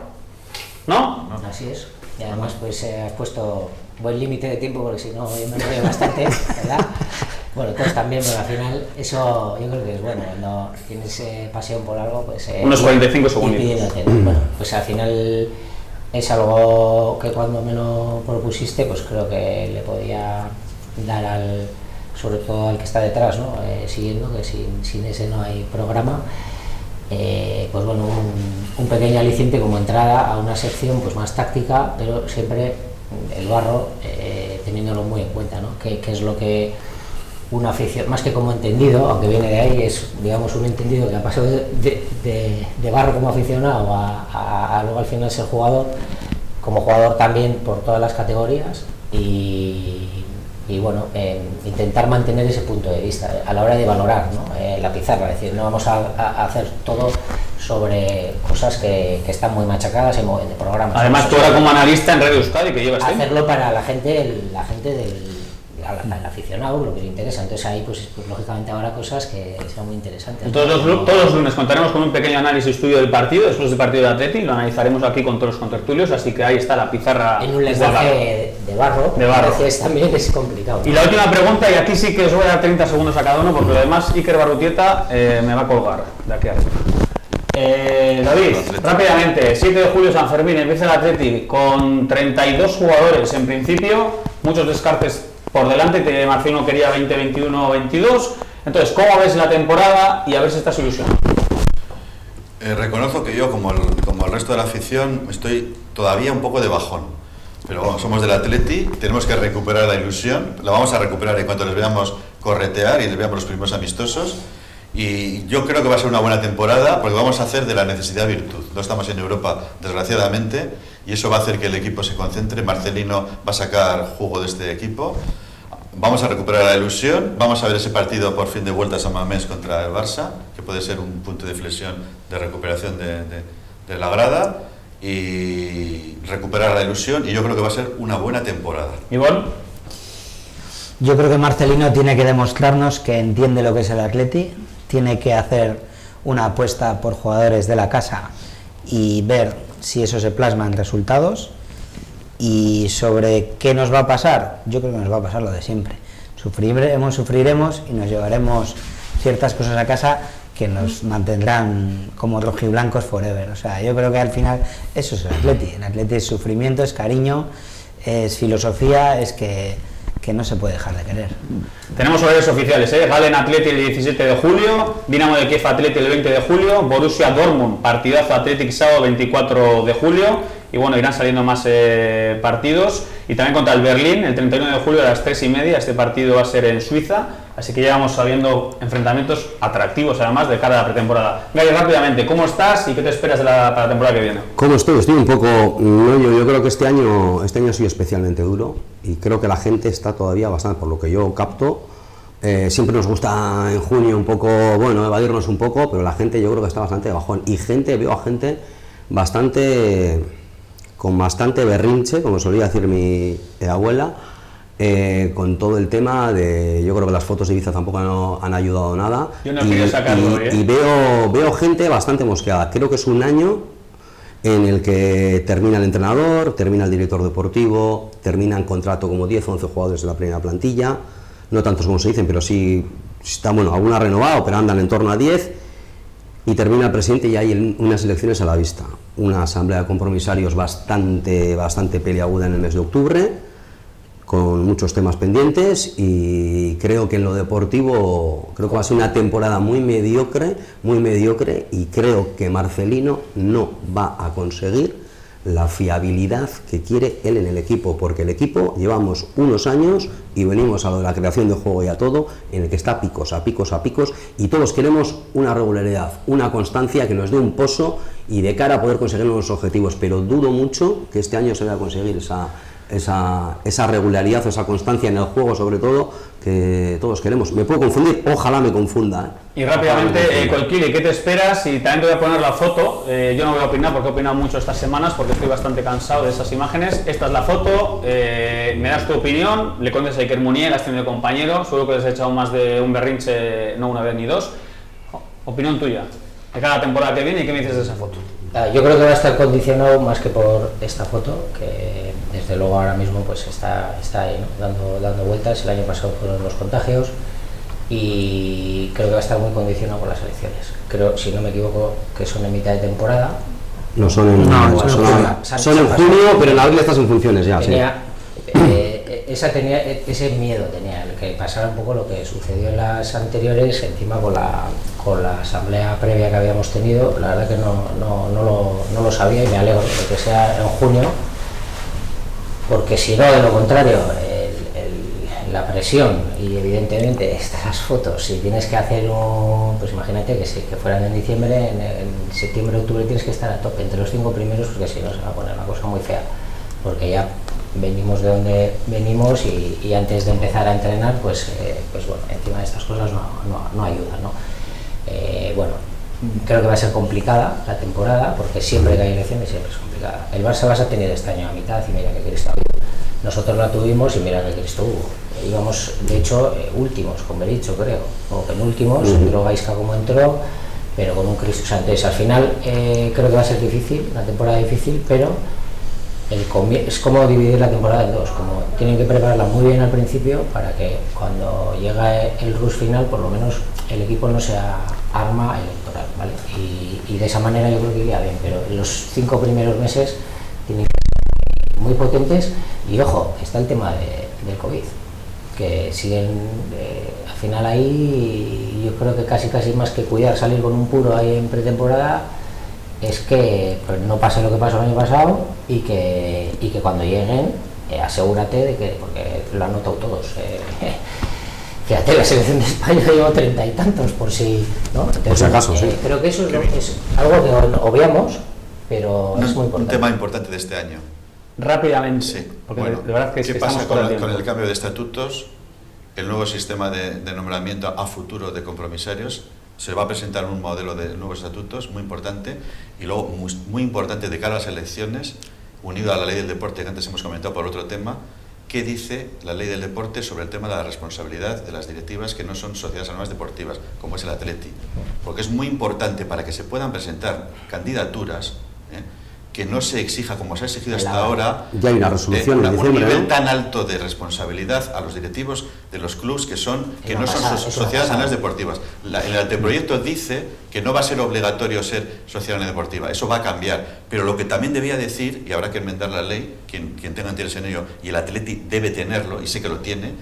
¿No? Así es. Y además, pues has puesto buen límite de tiempo, porque si no, yo me enrollo bastante, ¿verdad? Bueno, todos también, pero al final eso yo creo que es bueno, cuando tienes pasión por algo, pues... unos 45 segundos. Bueno, pues al final es algo que cuando me lo propusiste, pues creo que le podía dar sobre todo al que está detrás, ¿no? Siguiendo, que sin ese no hay programa, pues bueno, un pequeño aliciente como entrada a una sección pues más táctica, pero siempre el Barro teniéndolo muy en cuenta, ¿no? Que es lo que una afición, más que como entendido, aunque viene de ahí, es digamos un entendido que ha pasado de Barro como aficionado a luego al final ser jugador, como jugador también por todas las categorías y bueno, intentar mantener ese punto de vista a la hora de valorar, ¿no? La pizarra, es decir, no vamos a hacer todo sobre cosas que están muy machacadas en programas. Además, tú ahora como analista en Radio Euskadi, que llevas hacerlo para la gente del al aficionado, lo que le interesa. Entonces ahí pues lógicamente habrá cosas que sean muy interesantes. Todos los lunes contaremos con un pequeño análisis estudio del partido, después del partido de Atleti, lo analizaremos aquí con todos los contertulios, así que ahí está la pizarra. En un lenguaje de barro. A veces también es complicado. Y la última pregunta, y aquí sí que os voy a dar 30 segundos a cada uno, porque lo demás Iker Barrutieta me va a colgar de aquí a arriba. David, rápidamente, 7 de julio San Fermín, empieza el Atleti con 32 jugadores en principio, muchos descartes por delante, que Marcino quería 20, 21, 22. Entonces, ¿cómo ves la temporada y a ver si estás ilusionado? Reconozco que yo, como el resto de la afición, estoy todavía un poco de bajón. Pero bueno, somos del Atleti, tenemos que recuperar la ilusión. La vamos a recuperar en cuanto les veamos corretear y les veamos los primeros amistosos. Y yo creo que va a ser una buena temporada porque vamos a hacer de la necesidad virtud. No estamos en Europa, desgraciadamente, y eso va a hacer que el equipo se concentre. Marcelino va a sacar jugo de este equipo. Vamos a recuperar la ilusión. Vamos a ver ese partido por fin de vuelta a San Mamés contra el Barça, que puede ser un punto de inflexión de recuperación de la grada. Y recuperar la ilusión, y yo creo que va a ser una buena temporada. Ivonne. Yo creo que Marcelino tiene que demostrarnos que entiende lo que es el Atleti, tiene que hacer una apuesta por jugadores de la casa y ver si eso se plasma en resultados. Y sobre qué nos va a pasar, yo creo que nos va a pasar lo de siempre. Sufriremos y nos llevaremos ciertas cosas a casa que nos mantendrán como rojiblancos forever. O sea, yo creo que al final eso es el Atleti. El Atleti es sufrimiento, es cariño, es filosofía, es que no se puede dejar de querer. Tenemos horarios oficiales, Galen Atleti el 17 de julio, Dinamo de Kiev Atleti el 20 de julio, Borussia Dortmund, partidazo Athletic sábado 24 de julio, y bueno, irán saliendo más partidos, y también contra el Berlín el 31 de julio a las 3:30, este partido va a ser en Suiza, así que ya vamos sabiendo enfrentamientos atractivos además de cara a la pretemporada. Gary, rápidamente, ¿cómo estás y qué te esperas para la temporada que viene? ¿Cómo estoy? Estoy un poco... yo creo que este año ha sido especialmente duro y creo que la gente está todavía bastante, por lo que yo capto, siempre nos gusta en junio un poco, bueno, evadirnos un poco, pero la gente yo creo que está bastante bajón y veo a gente con bastante berrinche, como solía decir mi abuela, con todo el tema de... Yo creo que las fotos de Ibiza tampoco han ayudado nada. Yo no quiero sacarlo, y veo gente bastante mosqueada. Creo que es un año en el que termina el entrenador, termina el director deportivo, terminan contrato como 10 o 11 jugadores de la primera plantilla, no tantos como se dicen, pero sí, alguno ha renovado, pero andan en torno a 10. y termina el presidente y hay unas elecciones a la vista. Una asamblea de compromisarios bastante peliaguda en el mes de octubre, con muchos temas pendientes, y creo que en lo deportivo creo que va a ser una temporada muy mediocre, y creo que Marcelino no va a conseguir la fiabilidad que quiere él en el equipo, porque el equipo llevamos unos años y venimos a lo de la creación de juego y a todo, en el que está a picos, y todos queremos una regularidad, una constancia que nos dé un pozo y de cara a poder conseguir nuevos objetivos, pero dudo mucho que este año se vaya a conseguir esa regularidad o esa constancia en el juego, sobre todo, que todos queremos. Me puedo confundir, ojalá me confunda. Y rápidamente, Colquili, ¿qué te esperas? Y también te voy a poner la foto. Yo no voy a opinar porque he opinado mucho estas semanas, porque estoy bastante cansado de esas imágenes. Esta es la foto, me das tu opinión, le contes a Iker Munier, has tenido compañero, seguro que les has echado más de un berrinche, no una vez ni dos. Opinión tuya, de cada temporada que viene, ¿y qué me dices de esa foto? Yo creo que va a estar condicionado más que por esta foto, que desde luego ahora mismo pues está ahí, ¿no? dando vueltas. El año pasado fueron los contagios y creo que va a estar muy condicionado por las elecciones. Creo, si no me equivoco, que son en mitad de temporada. No, son en junio, pero en abril estás en funciones ya. Tenía ese miedo, el que pasara un poco lo que sucedió en las anteriores, encima con la asamblea previa que habíamos tenido. La verdad que no lo sabía y me alegro de que sea en junio, porque si no, de lo contrario, la presión y evidentemente estas fotos, si tienes que hacer pues imagínate que fueran en diciembre, en septiembre, octubre tienes que estar a tope entre los 5 primeros, porque si no se va a poner una cosa muy fea, porque ya venimos de donde venimos y antes de empezar a entrenar, pues bueno, encima de estas cosas no ayuda, ¿no? Bueno, creo que va a ser complicada la temporada, porque siempre que hay elecciones siempre es complicada. El Barça vas a tener este año a mitad y mira que Cristo hubo. Nosotros la tuvimos y mira que Cristo hubo. Íbamos, de hecho, últimos con Berizzo, creo, o penúltimos, entró Gaisca como entró, pero con un Cristo. O sea, entonces al final creo que va a ser difícil, una temporada difícil, pero es como dividir la temporada en dos, como tienen que prepararla muy bien al principio para que cuando llega el rush final, por lo menos el equipo no sea arma electoral, ¿vale? Y de esa manera yo creo que iría bien, pero en los 5 primeros meses tienen que ser muy potentes. Y ojo, está el tema del COVID, que siguen al final ahí, y yo creo que casi más que cuidar salir con un puro ahí en pretemporada, es que pues, no pase lo que pasó el año pasado y que cuando lleguen asegúrate de que, porque lo han notado todos, fíjate, la selección de España lleva 30 y tantos por si, ¿no? Entonces, por si acaso, sí. Creo que eso es algo que obviamos, pero es muy importante. Un tema importante de este año. Rápidamente, sí. Porque bueno, de verdad que ¿qué pasa con el cambio de estatutos? El nuevo sistema de nombramiento a futuro de compromisarios. Se va a presentar un modelo de nuevos estatutos muy importante, y luego muy importante de cara a las elecciones, unido a la ley del deporte que antes hemos comentado por otro tema. ¿Qué dice la ley del deporte sobre el tema de la responsabilidad de las directivas que no son sociedades anónimas deportivas, como es el Atleti? Porque es muy importante para que se puedan presentar candidaturas, que no se exija, como se ha exigido hasta ahora, ya hay una resolución en un nivel ¿no? tan alto de responsabilidad a los directivos de los clubes que no son sociedades anónimas deportivas. El anteproyecto dice que no va a ser obligatorio ser sociedad anónima deportiva, eso va a cambiar, pero lo que también debía decir, y habrá que enmendar la ley, quien tenga interés en ello, y el Atleti debe tenerlo, y sé que lo tiene,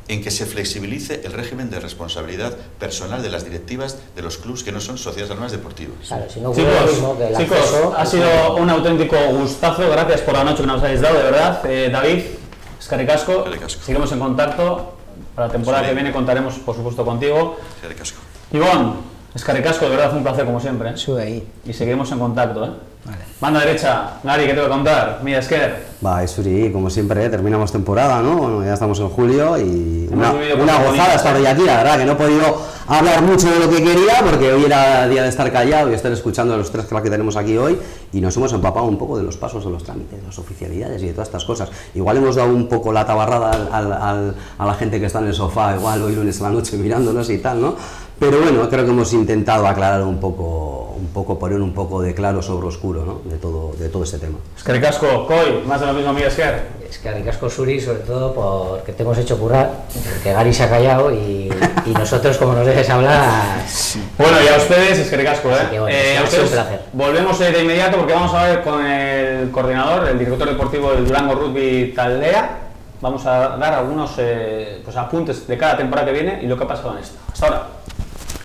en que se flexibilice el régimen de responsabilidad personal de las directivas de los clubes que no son sociedades anónimas deportivas. Claro, si no chicos, ha sido un auténtico gustazo, gracias por la noche que nos habéis dado, de verdad. David, eskerrik asko, seguimos en contacto, para la temporada que viene contaremos por supuesto contigo. Eskerrik asko. Ivonne, eskerrik asko, de verdad fue un placer como siempre. Sube ahí. Y seguimos en contacto, Vale. Banda derecha, Gary, ¿qué te voy a contar? Mira, Esker. Va, Suri, como siempre, terminamos temporada, ¿no? Bueno, ya estamos en julio y una gozada gozada estar hoy aquí, la verdad, que no he podido hablar mucho de lo que quería porque hoy era día de estar callado y estar escuchando a los 3 cracks que tenemos aquí hoy, y nos hemos empapado un poco de los pasos de los trámites, de las oficialidades y de todas estas cosas. Igual hemos dado un poco la tabarrada a la gente que está en el sofá, igual hoy lunes a la noche mirándonos y tal, ¿no? Pero bueno, creo que hemos intentado aclarar un poco, poner un poco de claro sobre oscuro, ¿no? De todo este tema. Eskerrik asko, Koi, más en lo mismo, Miguel Esquer. Es que ricasco Suri, sobre todo porque te hemos hecho currar, porque Gary se ha callado y nosotros, como nos dejes hablar... Bueno, y a ustedes, es que ricasco, Así que bueno, a ha sido un ustedes placer. volvemos de inmediato porque vamos a ver con el coordinador, el director deportivo del Durango Rugby Taldea. Vamos a dar algunos pues, apuntes de cada temporada que viene y lo que ha pasado en esta. Hasta ahora.